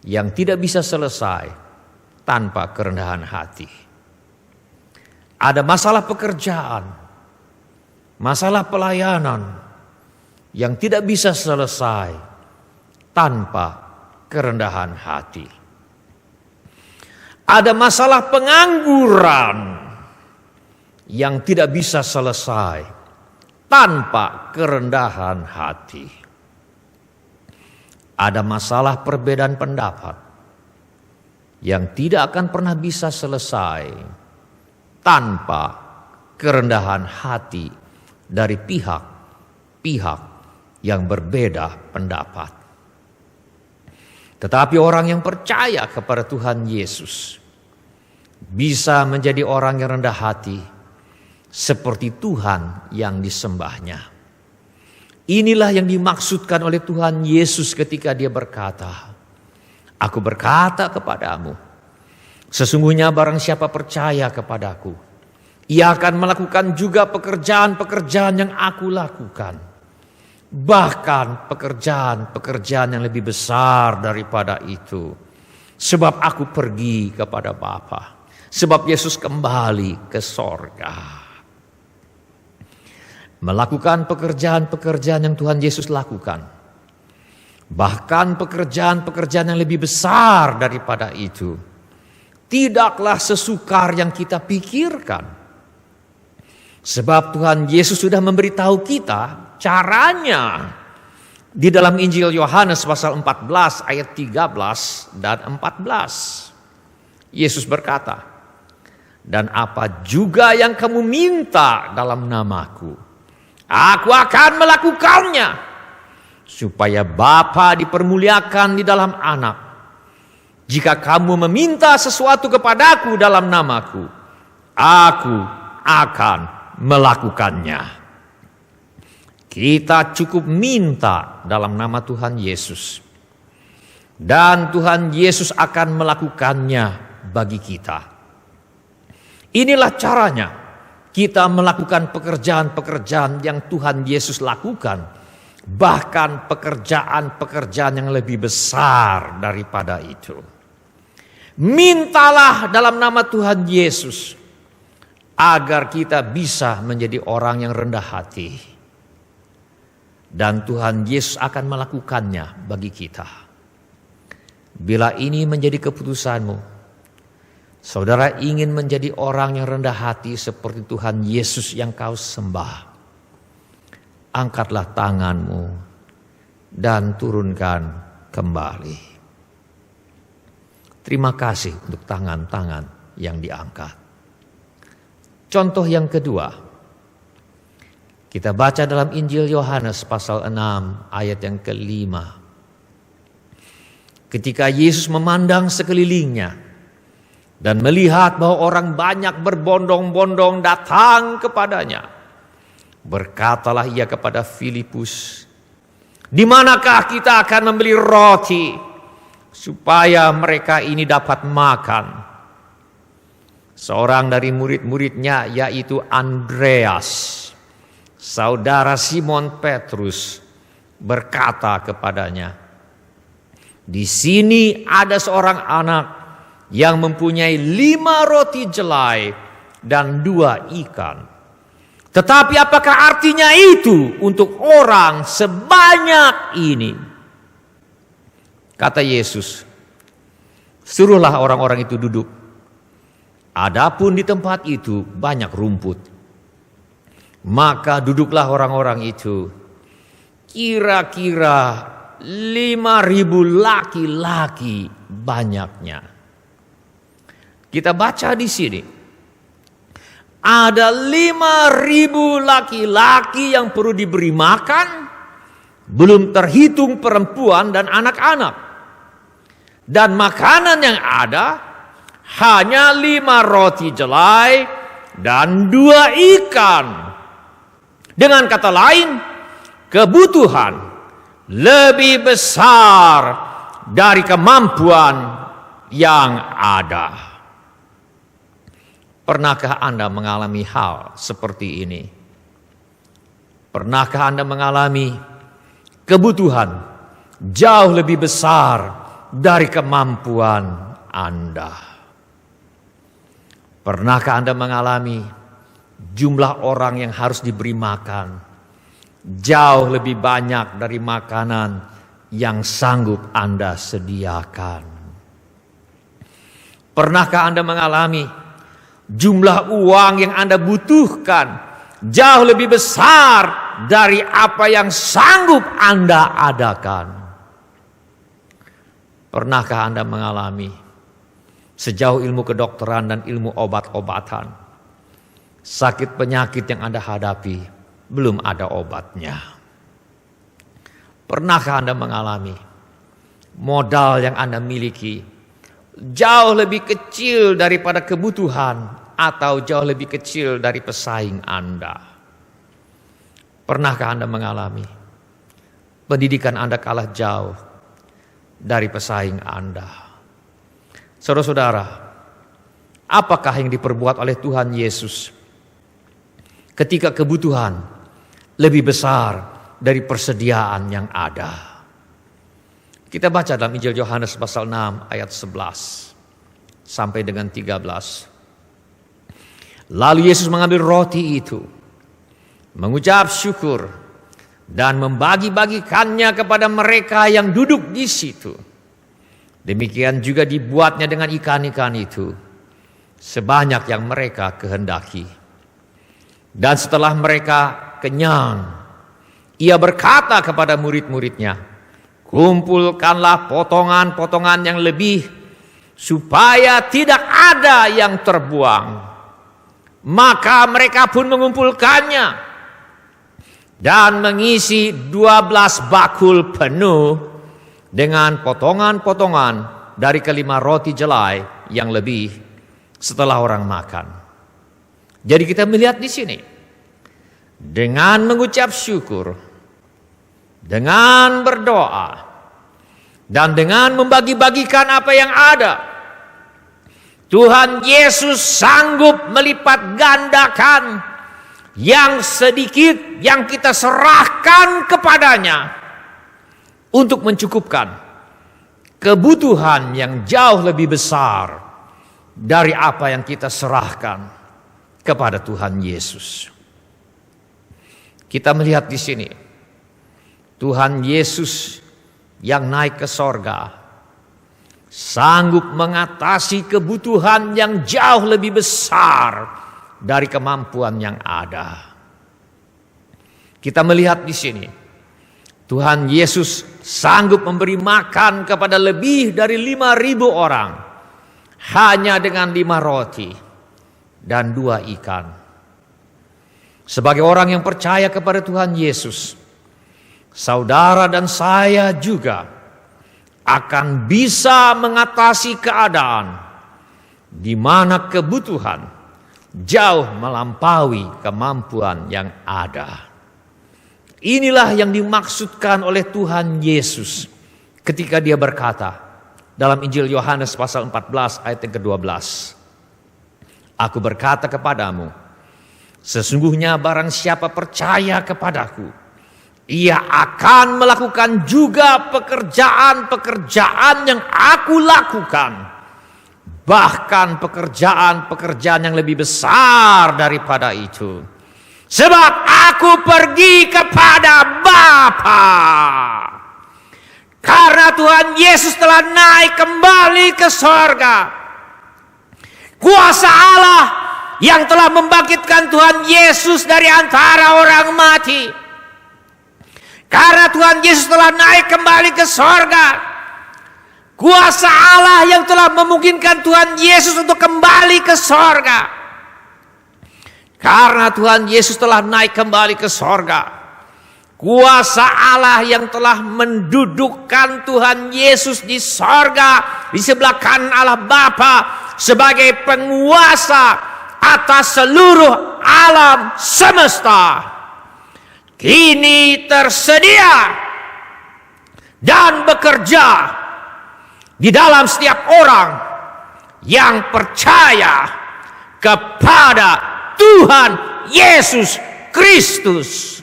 yang tidak bisa selesai tanpa kerendahan hati. Ada masalah pekerjaan, masalah pelayanan yang tidak bisa selesai tanpa kerendahan hati. Ada masalah pengangguran yang tidak bisa selesai tanpa kerendahan hati. Ada masalah perbedaan pendapat yang tidak akan pernah bisa selesai tanpa kerendahan hati dari pihak-pihak yang berbeda pendapat. Tetapi orang yang percaya kepada Tuhan Yesus bisa menjadi orang yang rendah hati seperti Tuhan yang disembahnya. Inilah yang dimaksudkan oleh Tuhan Yesus ketika dia berkata, "Aku berkata kepadamu, sesungguhnya barang siapa percaya kepadaku, ia akan melakukan juga pekerjaan-pekerjaan yang aku lakukan. Bahkan pekerjaan-pekerjaan yang lebih besar daripada itu. Sebab aku pergi kepada Bapa. Sebab Yesus kembali ke sorga." Melakukan pekerjaan-pekerjaan yang Tuhan Yesus lakukan. Bahkan pekerjaan-pekerjaan yang lebih besar daripada itu. Tidaklah sesukar yang kita pikirkan. Sebab Tuhan Yesus sudah memberitahu kita caranya. Di dalam Injil Yohanes pasal 14 ayat 13 dan 14. Yesus berkata, "Dan apa juga yang kamu minta dalam namaku, aku akan melakukannya, supaya Bapa dipermuliakan di dalam Anak. Jika kamu meminta sesuatu kepadaku dalam namaku, aku akan melakukannya." Kita cukup minta dalam nama Tuhan Yesus, dan Tuhan Yesus akan melakukannya bagi kita. Inilah caranya kita melakukan pekerjaan-pekerjaan yang Tuhan Yesus lakukan, bahkan pekerjaan-pekerjaan yang lebih besar daripada itu. Mintalah dalam nama Tuhan Yesus agar kita bisa menjadi orang yang rendah hati, dan Tuhan Yesus akan melakukannya bagi kita. Bila ini menjadi keputusanmu, saudara ingin menjadi orang yang rendah hati seperti Tuhan Yesus yang kau sembah, angkatlah tanganmu dan turunkan kembali. Terima kasih untuk tangan-tangan yang diangkat. Contoh yang kedua, kita baca dalam Injil Yohanes pasal 6 ayat yang ke-5. Ketika Yesus memandang sekelilingnya dan melihat bahwa orang banyak berbondong-bondong datang kepadanya, berkatalah ia kepada Filipus, "Di manakah kita akan membeli roti supaya mereka ini dapat makan?" Seorang dari murid-muridnya, yaitu Andreas, saudara Simon Petrus, berkata kepadanya, "Di sini ada seorang anak yang mempunyai 5 roti jelai dan 2 ikan. Tetapi apakah artinya itu untuk orang sebanyak ini?" Kata Yesus, "Suruhlah orang-orang itu duduk. Adapun di tempat itu banyak rumput." Maka duduklah orang-orang itu, kira-kira 5.000 laki-laki banyaknya. Kita baca di sini, ada 5.000 laki-laki yang perlu diberi makan, belum terhitung perempuan dan anak-anak. Dan makanan yang ada hanya 5 roti jelai dan 2 ikan. Dengan kata lain, kebutuhan lebih besar dari kemampuan yang ada. Pernahkah Anda mengalami hal seperti ini? Pernahkah Anda mengalami kebutuhan jauh lebih besar dari kemampuan Anda? Pernahkah Anda mengalami jumlah orang yang harus diberi makan jauh lebih banyak dari makanan yang sanggup Anda sediakan? Pernahkah Anda mengalami jumlah uang yang Anda butuhkan jauh lebih besar dari apa yang sanggup Anda adakan? Pernahkah Anda mengalami sejauh ilmu kedokteran dan ilmu obat-obatan, sakit penyakit yang Anda hadapi belum ada obatnya? Pernahkah Anda mengalami modal yang Anda miliki jauh lebih kecil daripada kebutuhan atau jauh lebih kecil dari pesaing Anda? Pernahkah Anda mengalami pendidikan Anda kalah jauh dari pesaing Anda? Saudara-saudara, apakah yang diperbuat oleh Tuhan Yesus ketika kebutuhan lebih besar dari persediaan yang ada? Kita baca dalam Injil Yohanes pasal 6 ayat 11 sampai dengan 13. Lalu Yesus mengambil roti itu, mengucap syukur dan membagi-bagikannya kepada mereka yang duduk di situ. Demikian juga dibuatnya dengan ikan-ikan itu, sebanyak yang mereka kehendaki. Dan setelah mereka kenyang, ia berkata kepada murid-muridnya, "Kumpulkanlah potongan-potongan yang lebih, supaya tidak ada yang terbuang." Maka mereka pun mengumpulkannya dan mengisi 12 bakul penuh dengan potongan-potongan dari ke-5 roti jelai yang lebih setelah orang makan. Jadi kita melihat di sini, dengan mengucap syukur, dengan berdoa, dan dengan membagi-bagikan apa yang ada, Tuhan Yesus sanggup melipat gandakan yang sedikit yang kita serahkan kepadanya untuk mencukupkan kebutuhan yang jauh lebih besar dari apa yang kita serahkan kepada Tuhan Yesus. Kita melihat di sini Tuhan Yesus yang naik ke sorga sanggup mengatasi kebutuhan yang jauh lebih besar dari kemampuan yang ada. Kita melihat di sini, Tuhan Yesus sanggup memberi makan kepada lebih dari 5.000 orang hanya dengan 5 roti dan 2 ikan. Sebagai orang yang percaya kepada Tuhan Yesus, saudara dan saya juga akan bisa mengatasi keadaan di mana kebutuhan jauh melampaui kemampuan yang ada. Inilah yang dimaksudkan oleh Tuhan Yesus ketika dia berkata dalam Injil Yohanes pasal 14 ayat yang ke-12. Aku berkata kepadamu, sesungguhnya barang siapa percaya kepadaku, ia akan melakukan juga pekerjaan-pekerjaan yang aku lakukan. Bahkan pekerjaan-pekerjaan yang lebih besar daripada itu. Sebab aku pergi kepada Bapa. Karena Tuhan Yesus telah naik kembali ke sorga. Kuasa Allah yang telah membangkitkan Tuhan Yesus dari antara orang mati. Karena Tuhan Yesus telah naik kembali ke sorga. Kuasa Allah yang telah memungkinkan Tuhan Yesus untuk kembali ke sorga. Karena Tuhan Yesus telah naik kembali ke sorga, kuasa Allah yang telah mendudukkan Tuhan Yesus di sorga di sebelah kanan Allah Bapa sebagai penguasa atas seluruh alam semesta, kini tersedia dan bekerja di dalam setiap orang yang percaya kepada Tuhan Yesus Kristus.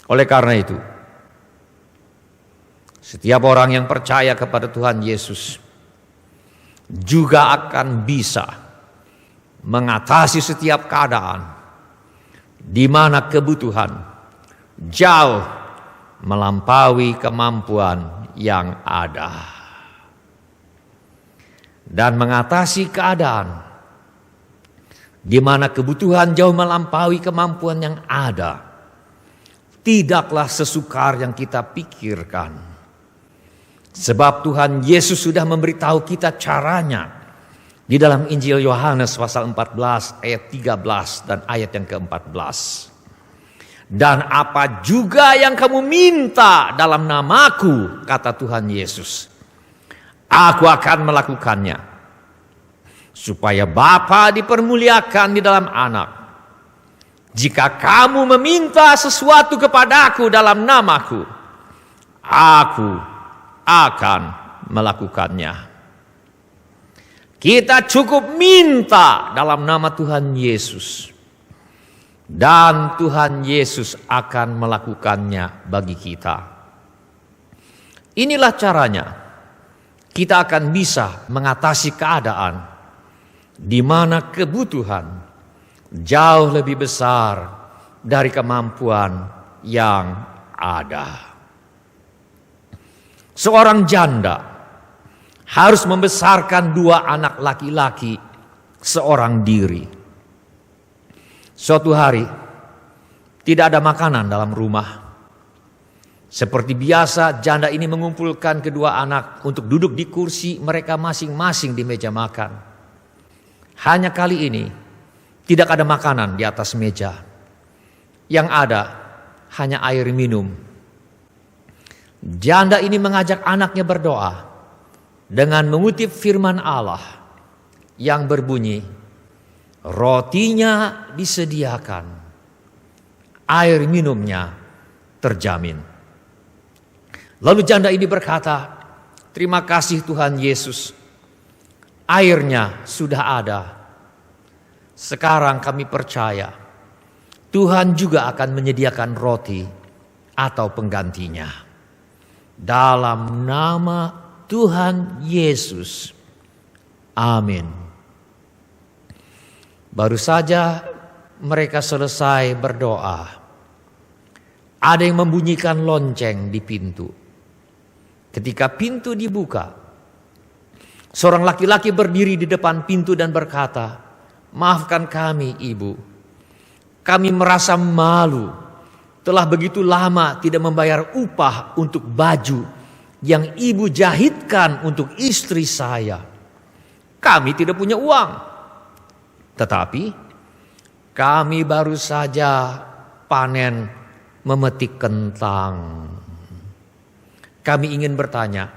Oleh karena itu, setiap orang yang percaya kepada Tuhan Yesus juga akan bisa mengatasi setiap keadaan di mana kebutuhan jauh melampaui kemampuan yang ada. Dan mengatasi keadaan di mana kebutuhan jauh melampaui kemampuan yang ada tidaklah sesukar yang kita pikirkan. Sebab Tuhan Yesus sudah memberitahu kita caranya di dalam Injil Yohanes pasal 14 ayat 13 dan ayat yang ke-14. Dan apa juga yang kamu minta dalam namaku, kata Tuhan Yesus, aku akan melakukannya, supaya Bapa dipermuliakan di dalam Anak. Jika kamu meminta sesuatu kepadaku dalam namaku, aku akan melakukannya. Kita cukup minta dalam nama Tuhan Yesus, dan Tuhan Yesus akan melakukannya bagi kita. Inilah caranya kita akan bisa mengatasi keadaan di mana kebutuhan jauh lebih besar dari kemampuan yang ada. Seorang janda harus membesarkan 2 anak laki-laki seorang diri. Suatu hari tidak ada makanan dalam rumah. Seperti biasa, janda ini mengumpulkan kedua anak untuk duduk di kursi mereka masing-masing di meja makan. Hanya kali ini tidak ada makanan di atas meja. Yang ada hanya air minum. Janda ini mengajak anaknya berdoa dengan mengutip firman Allah yang berbunyi, rotinya disediakan, air minumnya terjamin. Lalu janda ini berkata, terima kasih Tuhan Yesus, airnya sudah ada. Sekarang kami percaya Tuhan juga akan menyediakan roti atau penggantinya. Dalam nama Tuhan Yesus. Amin. Baru saja mereka selesai berdoa, ada yang membunyikan lonceng di pintu. Ketika pintu dibuka, seorang laki-laki berdiri di depan pintu dan berkata, "Maafkan kami, Ibu. Kami merasa malu. Telah begitu lama tidak membayar upah untuk baju yang Ibu jahitkan untuk istri saya. Kami tidak punya uang. Tetapi kami baru saja panen memetik kentang. Kami ingin bertanya,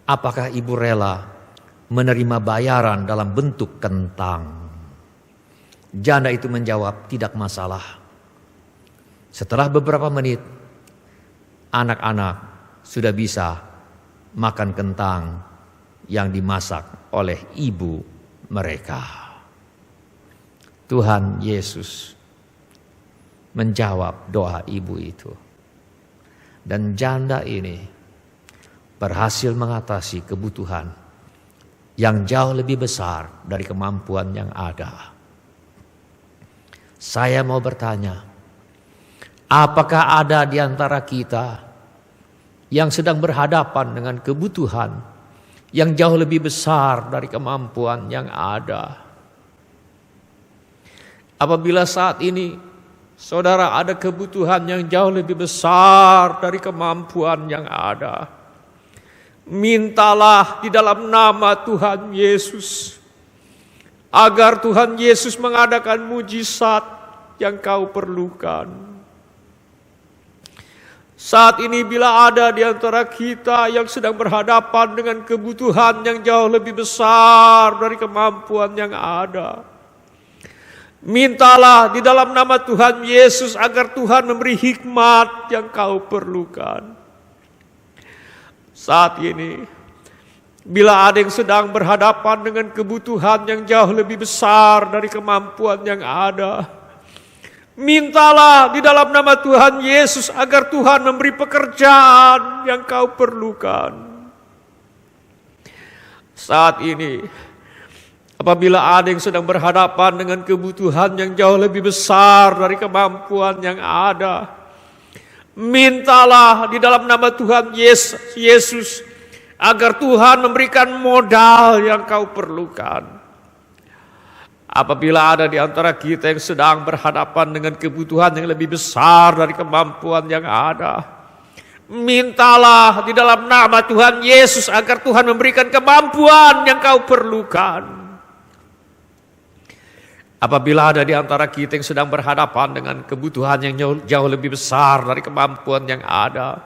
apakah Ibu rela menerima bayaran dalam bentuk kentang?" Janda itu menjawab, "Tidak masalah." Setelah beberapa menit, anak-anak sudah bisa makan kentang yang dimasak oleh ibu mereka. Tuhan Yesus menjawab doa ibu itu. Dan janda ini berhasil mengatasi kebutuhan yang jauh lebih besar dari kemampuan yang ada. Saya mau bertanya, apakah ada di antara kita yang sedang berhadapan dengan kebutuhan yang jauh lebih besar dari kemampuan yang ada? Apabila saat ini saudara ada kebutuhan yang jauh lebih besar dari kemampuan yang ada, mintalah di dalam nama Tuhan Yesus, agar Tuhan Yesus mengadakan mujizat yang kau perlukan. Saat ini bila ada di antara kita yang sedang berhadapan dengan kebutuhan yang jauh lebih besar dari kemampuan yang ada, mintalah di dalam nama Tuhan Yesus agar Tuhan memberi hikmat yang kau perlukan. Saat ini, bila ada yang sedang berhadapan dengan kebutuhan yang jauh lebih besar dari kemampuan yang ada, mintalah di dalam nama Tuhan Yesus agar Tuhan memberi pekerjaan yang kau perlukan. Saat ini, apabila ada yang sedang berhadapan dengan kebutuhan yang jauh lebih besar dari kemampuan yang ada, mintalah di dalam nama Tuhan Yesus agar Tuhan memberikan modal yang kau perlukan. Apabila ada di antara kita yang sedang berhadapan dengan kebutuhan yang lebih besar dari kemampuan yang ada, mintalah di dalam nama Tuhan Yesus agar Tuhan memberikan kemampuan yang kau perlukan. Apabila ada di antara kita yang sedang berhadapan dengan kebutuhan yang jauh lebih besar dari kemampuan yang ada,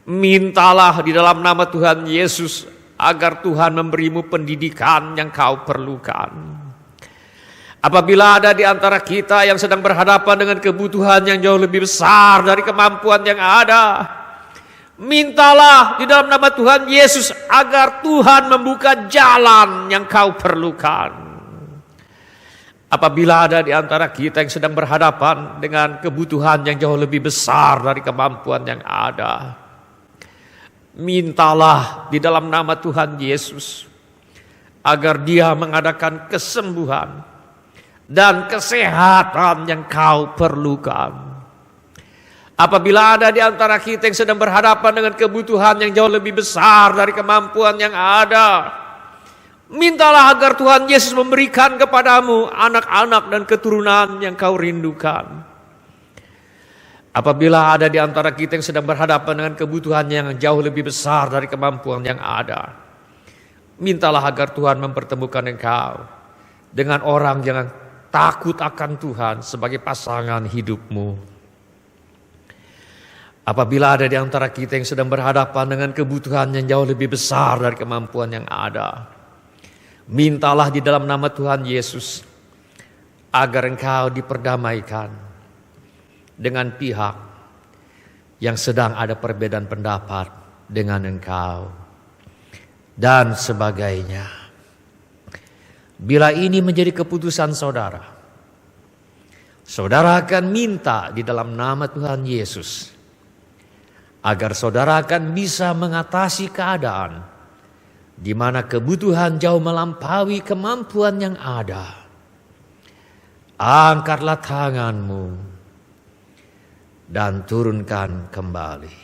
mintalah di dalam nama Tuhan Yesus agar Tuhan memberimu pendidikan yang kau perlukan. Apabila ada di antara kita yang sedang berhadapan dengan kebutuhan yang jauh lebih besar dari kemampuan yang ada, mintalah di dalam nama Tuhan Yesus agar Tuhan membuka jalan yang kau perlukan. Apabila ada di antara kita yang sedang berhadapan dengan kebutuhan yang jauh lebih besar dari kemampuan yang ada, mintalah di dalam nama Tuhan Yesus agar Dia mengadakan kesembuhan dan kesehatan yang kau perlukan. Apabila ada di antara kita yang sedang berhadapan dengan kebutuhan yang jauh lebih besar dari kemampuan yang ada, mintalah agar Tuhan Yesus memberikan kepadamu anak-anak dan keturunan yang kau rindukan. Apabila ada di antara kita yang sedang berhadapan dengan kebutuhan yang jauh lebih besar dari kemampuan yang ada, mintalah agar Tuhan mempertemukan engkau dengan orang yang takut akan Tuhan sebagai pasangan hidupmu. Apabila ada di antara kita yang sedang berhadapan dengan kebutuhan yang jauh lebih besar dari kemampuan yang ada, mintalah di dalam nama Tuhan Yesus agar engkau diperdamaikan dengan pihak yang sedang ada perbedaan pendapat dengan engkau dan sebagainya. Bila ini menjadi keputusan saudara, saudara akan minta di dalam nama Tuhan Yesus agar saudara akan bisa mengatasi keadaan di mana kebutuhan jauh melampaui kemampuan yang ada. Angkatlah tanganmu dan turunkan kembali.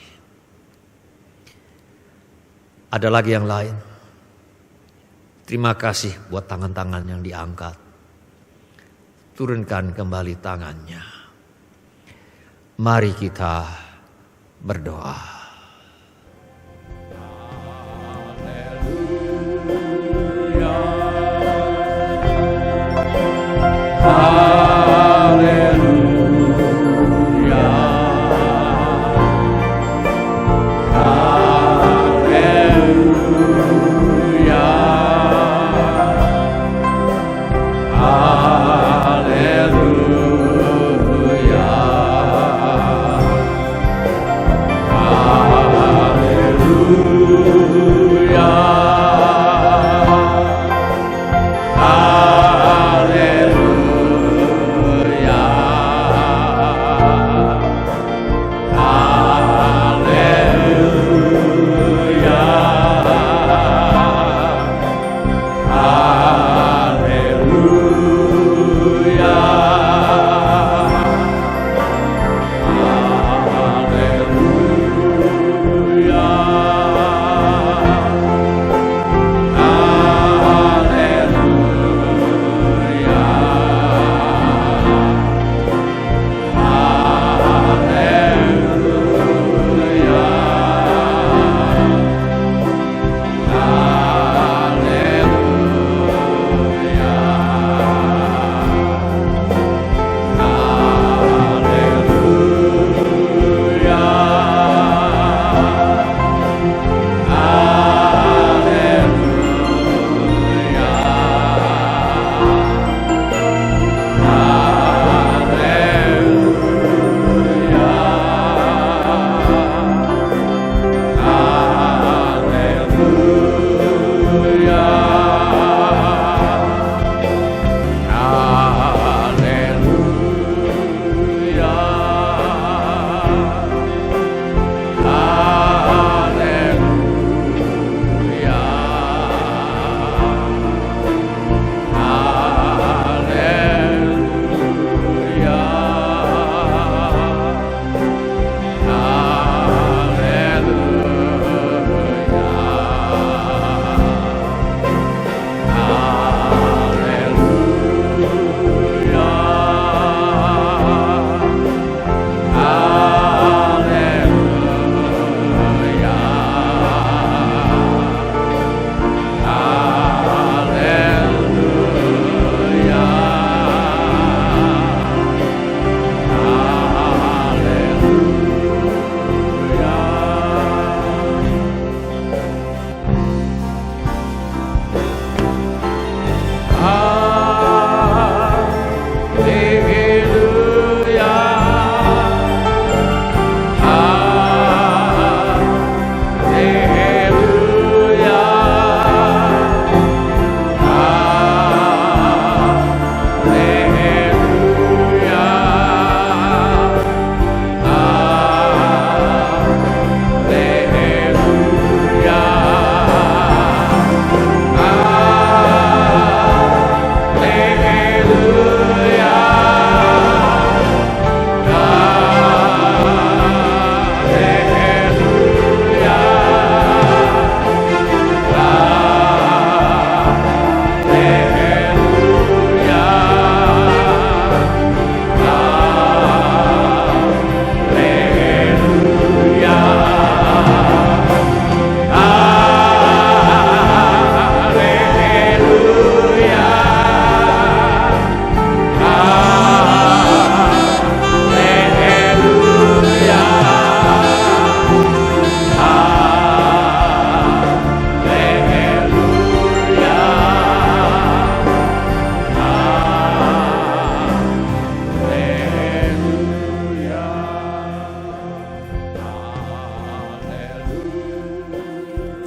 Ada lagi yang lain. Terima kasih buat tangan-tangan yang diangkat. Turunkan kembali tangannya. Mari kita berdoa.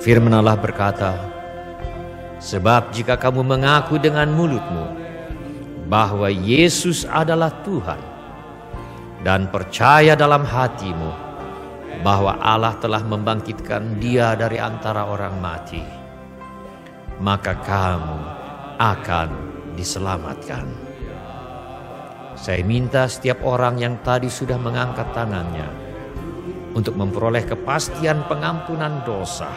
Firman Allah berkata, sebab jika kamu mengaku dengan mulutmu bahwa Yesus adalah Tuhan dan percaya dalam hatimu bahwa Allah telah membangkitkan Dia dari antara orang mati, maka kamu akan diselamatkan. Saya minta setiap orang yang tadi sudah mengangkat tangannya untuk memperoleh kepastian pengampunan dosa,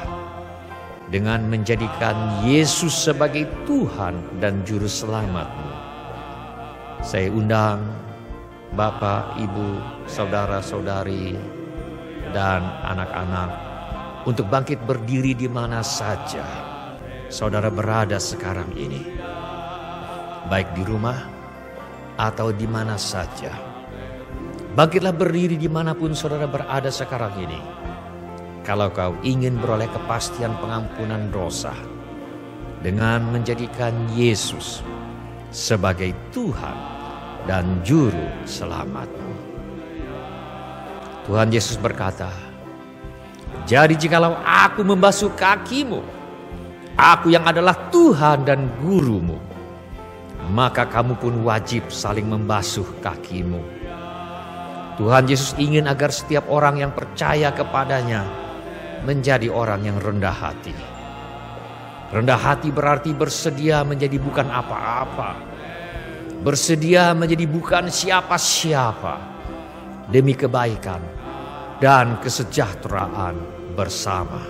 dengan menjadikan Yesus sebagai Tuhan dan Juru Selamatmu. Saya undang Bapak, Ibu, saudara-saudari, dan anak-anak untuk bangkit berdiri di mana saja saudara berada sekarang ini. Baik di rumah atau di mana saja. Bangkitlah berdiri dimanapun saudara berada sekarang ini. Kalau kau ingin beroleh kepastian pengampunan dosa dengan menjadikan Yesus sebagai Tuhan dan Juru Selamatmu. Tuhan Yesus berkata, jadi jikalau aku membasuh kakimu, aku yang adalah Tuhan dan gurumu, maka kamu pun wajib saling membasuh kakimu. Tuhan Yesus ingin agar setiap orang yang percaya kepadanya menjadi orang yang rendah hati. Rendah hati berarti bersedia menjadi bukan apa-apa. Bersedia menjadi bukan siapa-siapa demi kebaikan dan kesejahteraan bersama.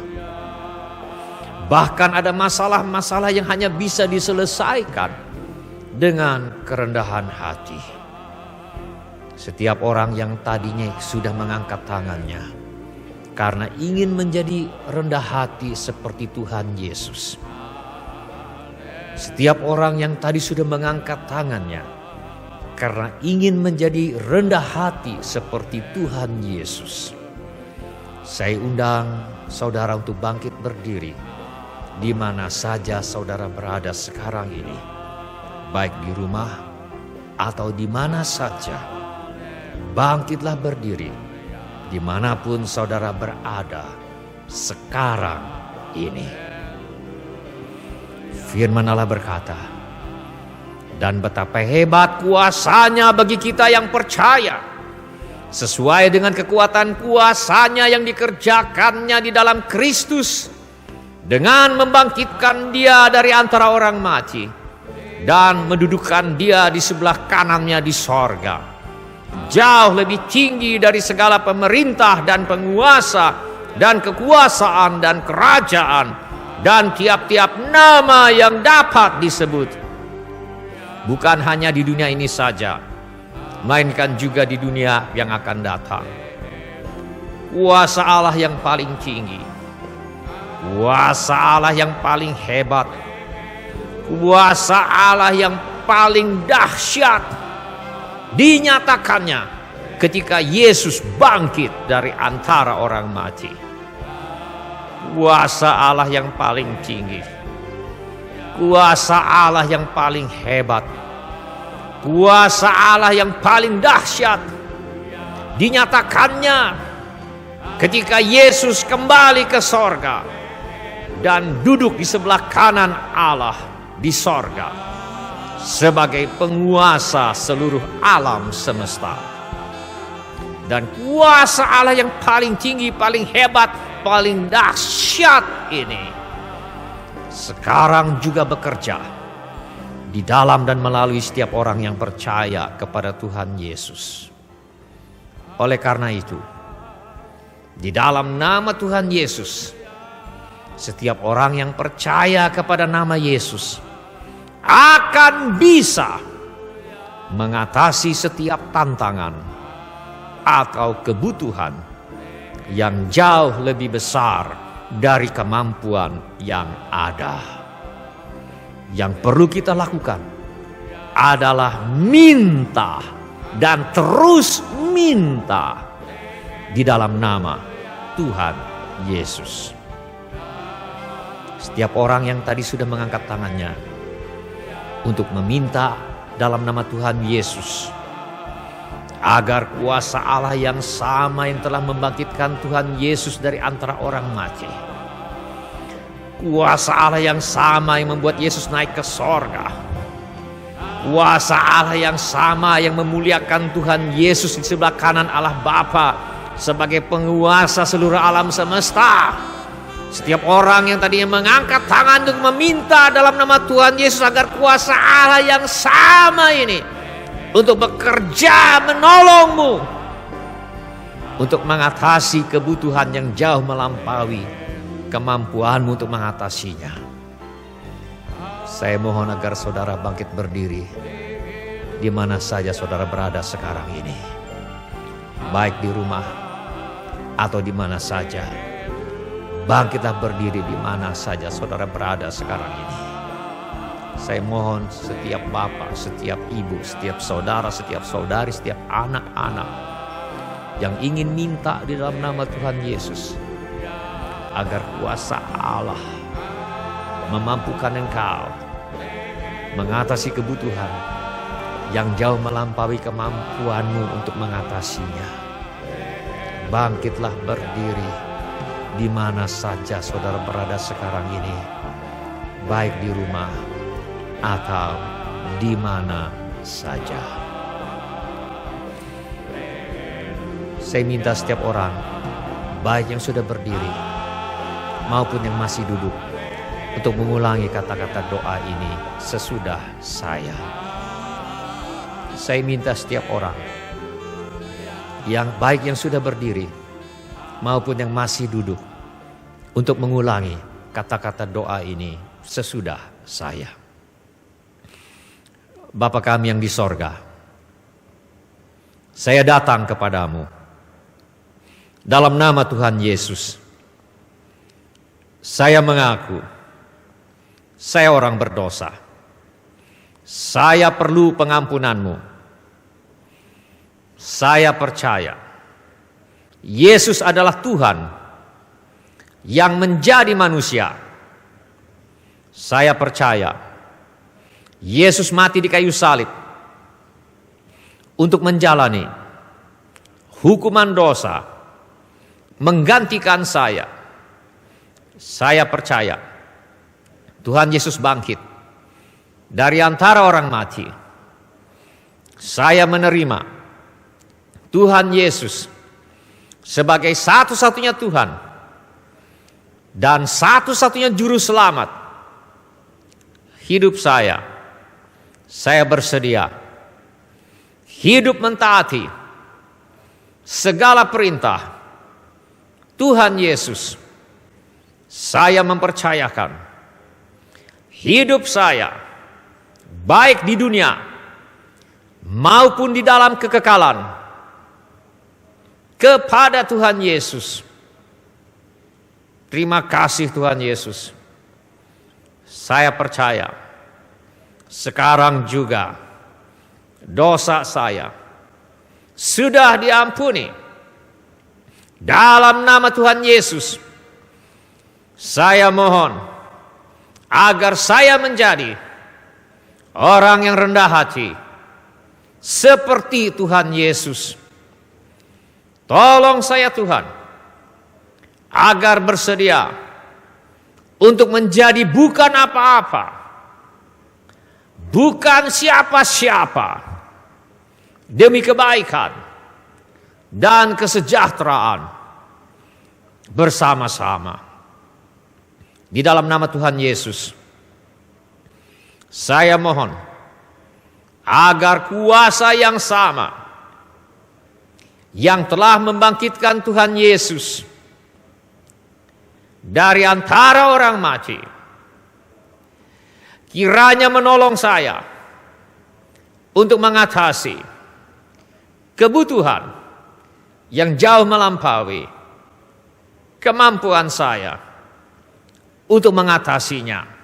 Bahkan ada masalah-masalah yang hanya bisa diselesaikan dengan kerendahan hati. Setiap orang yang tadinya sudah mengangkat tangannya karena ingin menjadi rendah hati seperti Tuhan Yesus. Setiap orang yang tadi sudah mengangkat tangannya karena ingin menjadi rendah hati seperti Tuhan Yesus. Saya undang saudara untuk bangkit berdiri di mana saja saudara berada sekarang ini. Baik di rumah atau di mana saja. Bangkitlah berdiri dimanapun saudara berada sekarang ini. Firman Allah berkata, dan betapa hebat kuasanya bagi kita yang percaya, sesuai dengan kekuatan kuasanya yang dikerjakannya di dalam Kristus, dengan membangkitkan dia dari antara orang mati dan mendudukkan dia di sebelah kanannya di sorga. Jauh lebih tinggi dari segala pemerintah dan penguasa dan kekuasaan dan kerajaan dan tiap-tiap nama yang dapat disebut. Bukan hanya di dunia ini saja, melainkan juga di dunia yang akan datang. Kuasa Allah yang paling tinggi, kuasa Allah yang paling hebat, kuasa Allah yang paling dahsyat dinyatakannya ketika Yesus bangkit dari antara orang mati. Kuasa Allah yang paling tinggi, kuasa Allah yang paling hebat, kuasa Allah yang paling dahsyat dinyatakannya ketika Yesus kembali ke sorga dan duduk di sebelah kanan Allah di sorga sebagai penguasa seluruh alam semesta. Dan kuasa Allah yang paling tinggi, paling hebat, paling dahsyat ini sekarang juga bekerja di dalam dan melalui setiap orang yang percaya kepada Tuhan Yesus. Oleh karena itu, di dalam nama Tuhan Yesus, setiap orang yang percaya kepada nama Yesus akan bisa mengatasi setiap tantangan atau kebutuhan yang jauh lebih besar dari kemampuan yang ada. Yang perlu kita lakukan adalah minta dan terus minta di dalam nama Tuhan Yesus. Setiap orang yang tadi sudah mengangkat tangannya untuk meminta dalam nama Tuhan Yesus agar kuasa Allah yang sama yang telah membangkitkan Tuhan Yesus dari antara orang mati, kuasa Allah yang sama yang membuat Yesus naik ke sorga, kuasa Allah yang sama yang memuliakan Tuhan Yesus di sebelah kanan Allah Bapa sebagai penguasa seluruh alam semesta. Setiap orang yang tadinya mengangkat tangan untuk meminta dalam nama Tuhan Yesus agar kuasa Allah yang sama ini untuk bekerja menolongmu untuk mengatasi kebutuhan yang jauh melampaui kemampuan-Mu untuk mengatasinya. Saya mohon agar saudara bangkit berdiri di mana saja saudara berada sekarang ini, baik di rumah atau di mana saja. Bangkitlah berdiri di mana saja saudara berada sekarang ini. Saya mohon setiap bapak, setiap ibu, setiap saudara, setiap saudari, setiap anak-anak yang ingin minta di dalam nama Tuhan Yesus, agar kuasa Allah memampukan engkau mengatasi kebutuhan yang jauh melampaui kemampuanmu untuk mengatasinya. Bangkitlah berdiri di mana saja saudara berada sekarang ini, baik di rumah atau di mana saja. Saya minta setiap orang, baik yang sudah berdiri maupun yang masih duduk, untuk mengulangi kata-kata doa ini sesudah saya. Saya minta setiap orang, yang baik yang sudah berdiri maupun yang masih duduk, untuk mengulangi kata-kata doa ini sesudah saya. Bapa kami yang di sorga, saya datang kepadamu dalam nama Tuhan Yesus. Saya mengaku saya orang berdosa. Saya perlu pengampunan-Mu. Saya percaya Yesus adalah Tuhan yang menjadi manusia. Saya percaya Yesus mati di kayu salib untuk menjalani hukuman dosa, menggantikan saya. Saya percaya Tuhan Yesus bangkit dari antara orang mati. Saya menerima Tuhan Yesus sebagai satu-satunya Tuhan dan satu-satunya juru selamat hidup saya. Saya bersedia hidup mentaati segala perintah Tuhan Yesus. Saya mempercayakan hidup saya, baik di dunia maupun di dalam kekekalan, kepada Tuhan Yesus. Terima kasih Tuhan Yesus. Saya percaya sekarang juga dosa saya sudah diampuni. Dalam nama Tuhan Yesus, saya mohon agar saya menjadi orang yang rendah hati seperti Tuhan Yesus. Tolong saya Tuhan, agar bersedia untuk menjadi bukan apa-apa, bukan siapa-siapa, demi kebaikan dan kesejahteraan bersama-sama. Di dalam nama Tuhan Yesus, saya mohon agar kuasa yang sama yang telah membangkitkan Tuhan Yesus dari antara orang mati, kiranya menolong saya untuk mengatasi kebutuhan yang jauh melampaui kemampuan saya untuk mengatasinya.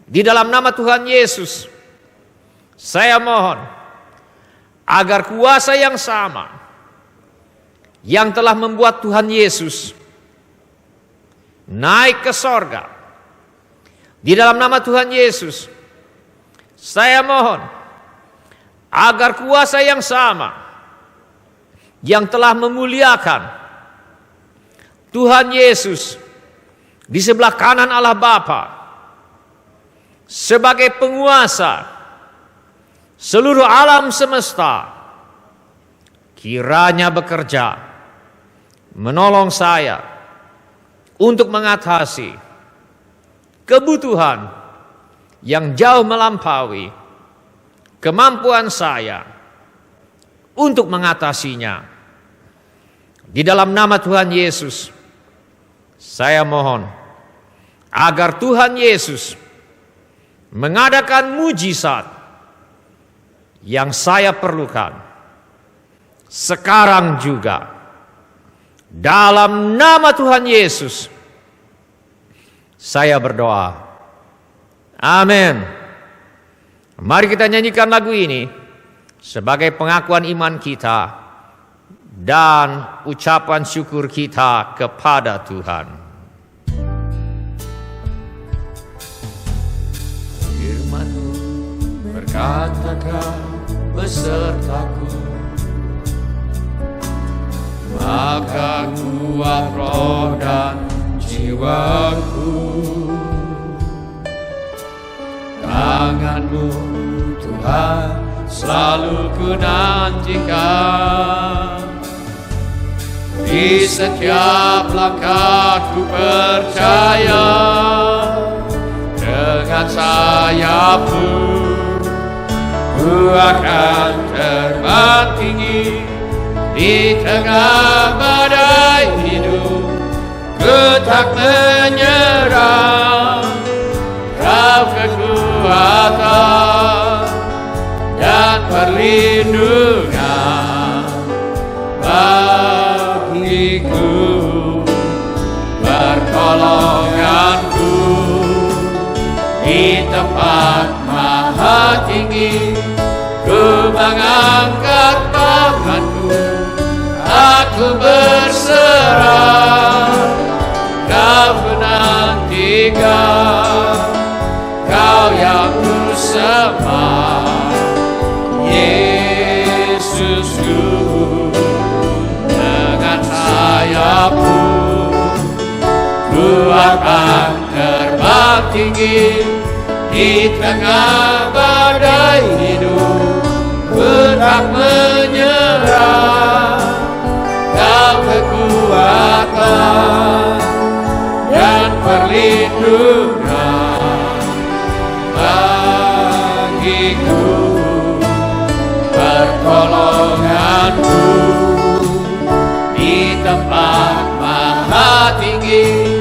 Di dalam nama Tuhan Yesus, saya mohon agar kuasa yang sama yang telah membuat Tuhan Yesus naik ke sorga, di dalam nama Tuhan Yesus, saya mohon agar kuasa yang sama yang telah memuliakan Tuhan Yesus di sebelah kanan Allah Bapa sebagai penguasa seluruh alam semesta, kiranya bekerja menolong saya untuk mengatasi kebutuhan yang jauh melampaui kemampuan saya untuk mengatasinya. Di dalam nama Tuhan Yesus, saya mohon agar Tuhan Yesus mengadakan mujizat yang saya perlukan sekarang juga. Dalam nama Tuhan Yesus saya berdoa. Amin. Mari kita nyanyikan lagu ini sebagai pengakuan iman kita dan ucapan syukur kita kepada Tuhan. Firman-Mu berkatakan besertaku, maka kuat roh dan jiwaku. Tangan-Mu Tuhan selalu ku nantikan. Di setiap langkah ku percaya, dengan sayap-Mu ku akan terbang tinggi. Di tengah badai hidup ku tak menyerah. Kau kekuatan dan perlindungan bagiku, pertolonganku di tempat maha tinggi. Ku mengangkat tanganku, aku berserah. Kau menantikan, Kau yang ku sembah, Yesusku. Dengan sayap-Mu ku akan terbang tinggi. Di tengah badai hidup ku tak menyerah. Kau kekuatan dan perlindungan bagiku, pertolonganku di tempat maha tinggi.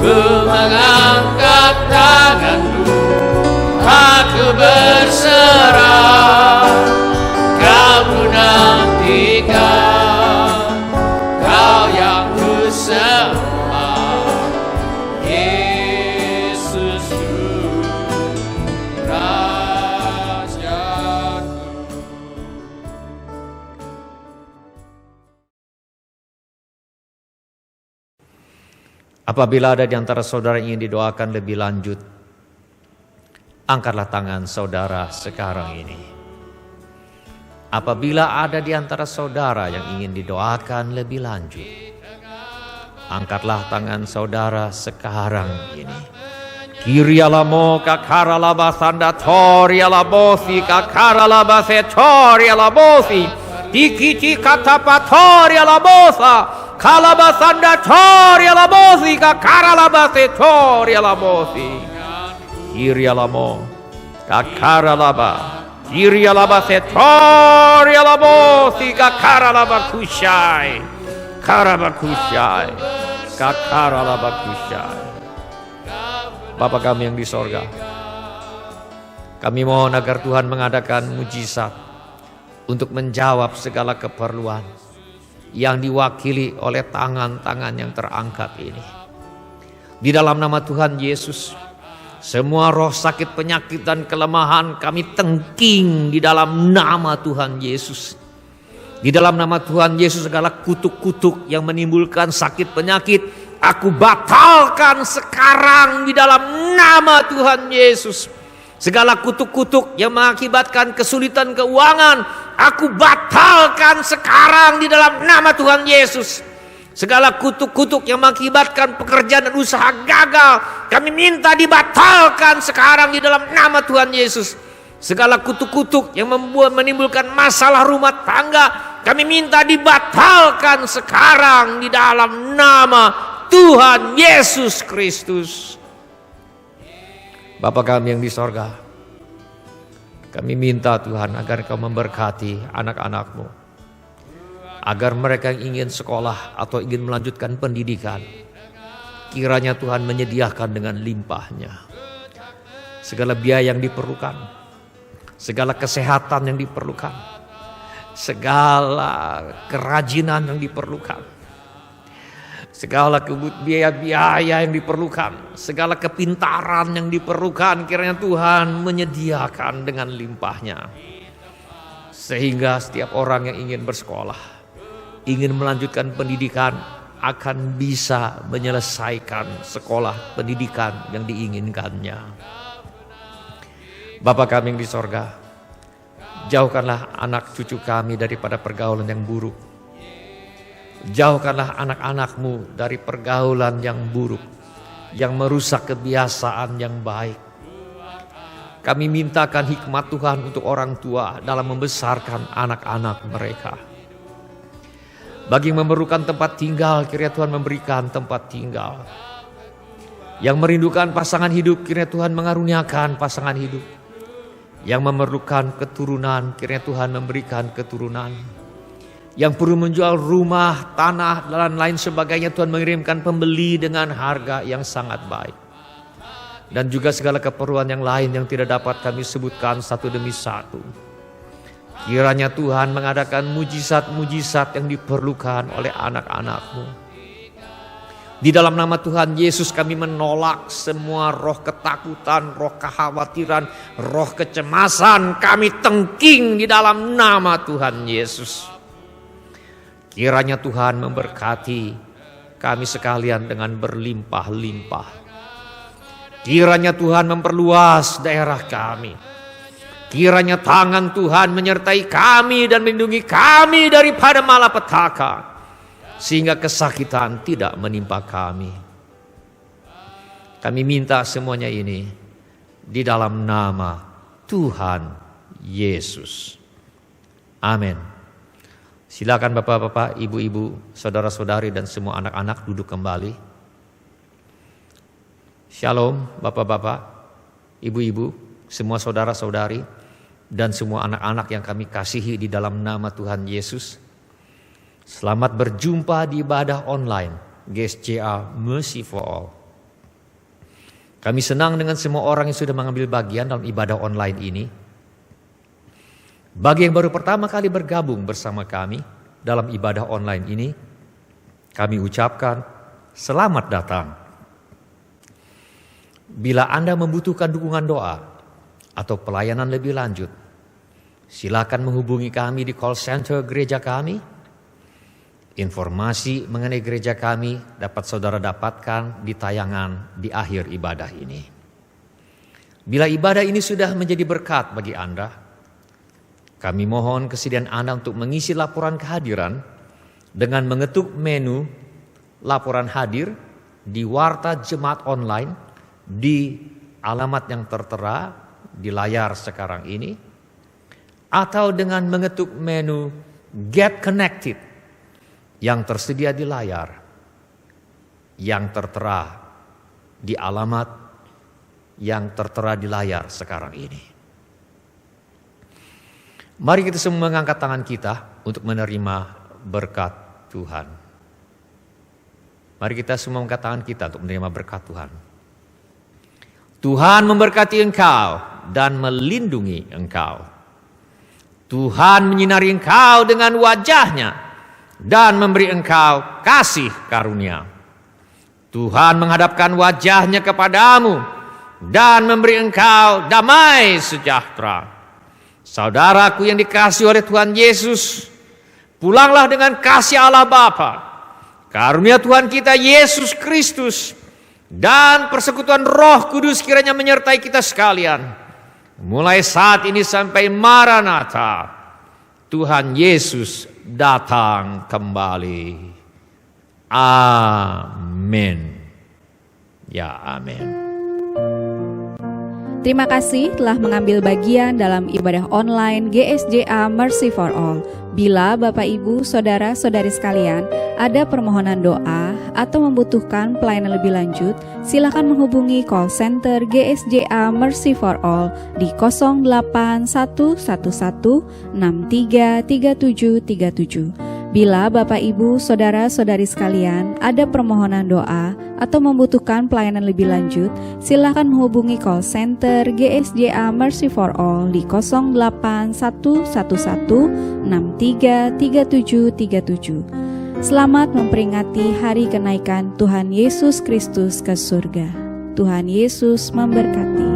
Ku mengangkat tanganku, aku berserah. Kau ku nantikan, Kau yang ku sembah, Yesusku, Rajaku. Apabila ada di antara saudara yang ingin didoakan lebih lanjut, angkatlah tangan saudara sekarang ini. Apabila ada di antara saudara yang ingin didoakan lebih lanjut, angkatlah tangan saudara sekarang ini. Kirialamo kakaralaba sandatori alabosi kakaralaba setori alabosi tikiti katapatori alabosa kalabasanda tori alabosi kakaralaba setori alabosi. Kirialamo kakaralaba Kirialaba setorialabo sika karalaba kushai karabakushai kakaralaba kushai. Bapa kami yang di sorga, kami mohon agar Tuhan mengadakan mujizat untuk menjawab segala keperluan yang diwakili oleh tangan-tangan yang terangkat ini. Di dalam nama Tuhan Yesus, semua roh sakit, penyakit dan kelemahan kami tengking di dalam nama Tuhan Yesus. Di dalam nama Tuhan Yesus segala kutuk-kutuk yang menimbulkan sakit penyakit, aku batalkan sekarang di dalam nama Tuhan Yesus. Segala kutuk-kutuk yang mengakibatkan kesulitan keuangan, aku batalkan sekarang di dalam nama Tuhan Yesus. Segala kutuk-kutuk yang mengakibatkan pekerjaan dan usaha gagal, kami minta dibatalkan sekarang di dalam nama Tuhan Yesus. Segala kutuk-kutuk yang menimbulkan masalah rumah tangga, kami minta dibatalkan sekarang di dalam nama Tuhan Yesus Kristus. Bapa kami yang di sorga, kami minta Tuhan agar Kau memberkati anak-anak-Mu, agar mereka yang ingin sekolah atau ingin melanjutkan pendidikan, kiranya Tuhan menyediakan dengan limpahnya segala biaya yang diperlukan, segala kesehatan yang diperlukan, segala kerajinan yang diperlukan, segala biaya-biaya yang diperlukan, segala kepintaran yang diperlukan, kiranya Tuhan menyediakan dengan limpahnya. Sehingga setiap orang yang ingin bersekolah, ingin melanjutkan pendidikan, akan bisa menyelesaikan sekolah pendidikan yang diinginkannya. Bapa kami yang di sorga, jauhkanlah anak cucu kami daripada pergaulan yang buruk. Jauhkanlah anak-anak-Mu dari pergaulan yang buruk, yang merusak kebiasaan yang baik. Kami mintakan hikmat Tuhan untuk orang tua dalam membesarkan anak-anak mereka. Bagi yang memerlukan tempat tinggal, kiranya Tuhan memberikan tempat tinggal. Yang merindukan pasangan hidup, kiranya Tuhan mengaruniakan pasangan hidup. Yang memerlukan keturunan, kiranya Tuhan memberikan keturunan. Yang perlu menjual rumah, tanah, dan lain sebagainya, Tuhan mengirimkan pembeli dengan harga yang sangat baik. Dan juga segala keperluan yang lain yang tidak dapat kami sebutkan satu demi satu. Kiranya Tuhan mengadakan mujizat-mujizat yang diperlukan oleh anak-anak-Mu. Di dalam nama Tuhan Yesus kami menolak semua roh ketakutan, roh kekhawatiran, roh kecemasan. Kami tengking di dalam nama Tuhan Yesus. Kiranya Tuhan memberkati kami sekalian dengan berlimpah-limpah. Kiranya Tuhan memperluas daerah kami. Kiranya tangan Tuhan menyertai kami dan melindungi kami daripada malapetaka, sehingga kesakitan tidak menimpa kami. Kami minta semuanya ini di dalam nama Tuhan Yesus. Amin. Silakan bapak-bapak, ibu-ibu, saudara-saudari dan semua anak-anak duduk kembali. Shalom bapak-bapak, ibu-ibu, semua saudara-saudari dan semua anak-anak yang kami kasihi di dalam nama Tuhan Yesus. Selamat berjumpa di ibadah online GSJA Mercy for All. Kami senang dengan semua orang yang sudah mengambil bagian dalam ibadah online ini. Bagi yang baru pertama kali bergabung bersama kami dalam ibadah online ini, kami ucapkan selamat datang. Bila Anda membutuhkan dukungan doa atau pelayanan lebih lanjut, silakan menghubungi kami di call center gereja kami. Informasi mengenai gereja kami dapat saudara dapatkan di tayangan di akhir ibadah ini. Bila ibadah ini sudah menjadi berkat bagi Anda, kami mohon kesediaan Anda untuk mengisi laporan kehadiran dengan mengetuk menu laporan hadir di Warta Jemaat Online di alamat yang tertera di layar sekarang ini, atau dengan mengetuk menu Get Connected yang tersedia di layar yang tertera di alamat yang tertera di layar sekarang ini. Mari kita semua mengangkat tangan kita untuk menerima berkat Tuhan. Mari kita semua mengangkat tangan kita untuk menerima berkat Tuhan. Tuhan memberkati engkau dan melindungi engkau. Tuhan menyinari engkau dengan wajahnya dan memberi engkau kasih karunia. Tuhan menghadapkan wajahnya kepadamu dan memberi engkau damai sejahtera. Saudaraku yang dikasihi oleh Tuhan Yesus, pulanglah dengan kasih Allah Bapa, karunia Tuhan kita Yesus Kristus, dan persekutuan Roh Kudus kiranya menyertai kita sekalian. Mulai saat ini sampai Maranatha, Tuhan Yesus datang kembali. Amin. Ya, amin. Terima kasih telah mengambil bagian dalam ibadah online GSJA Mercy for All. Bila Bapak Ibu, Saudara-saudari sekalian ada permohonan doa atau membutuhkan pelayanan lebih lanjut, silakan menghubungi call center GSJA Mercy for All di 08111633737. Bila Bapak Ibu, Saudara-saudari sekalian ada permohonan doa atau membutuhkan pelayanan lebih lanjut, silakan menghubungi call center GSJA Mercy for All di 08111633737. Selamat memperingati hari kenaikan Tuhan Yesus Kristus ke surga. Tuhan Yesus memberkati.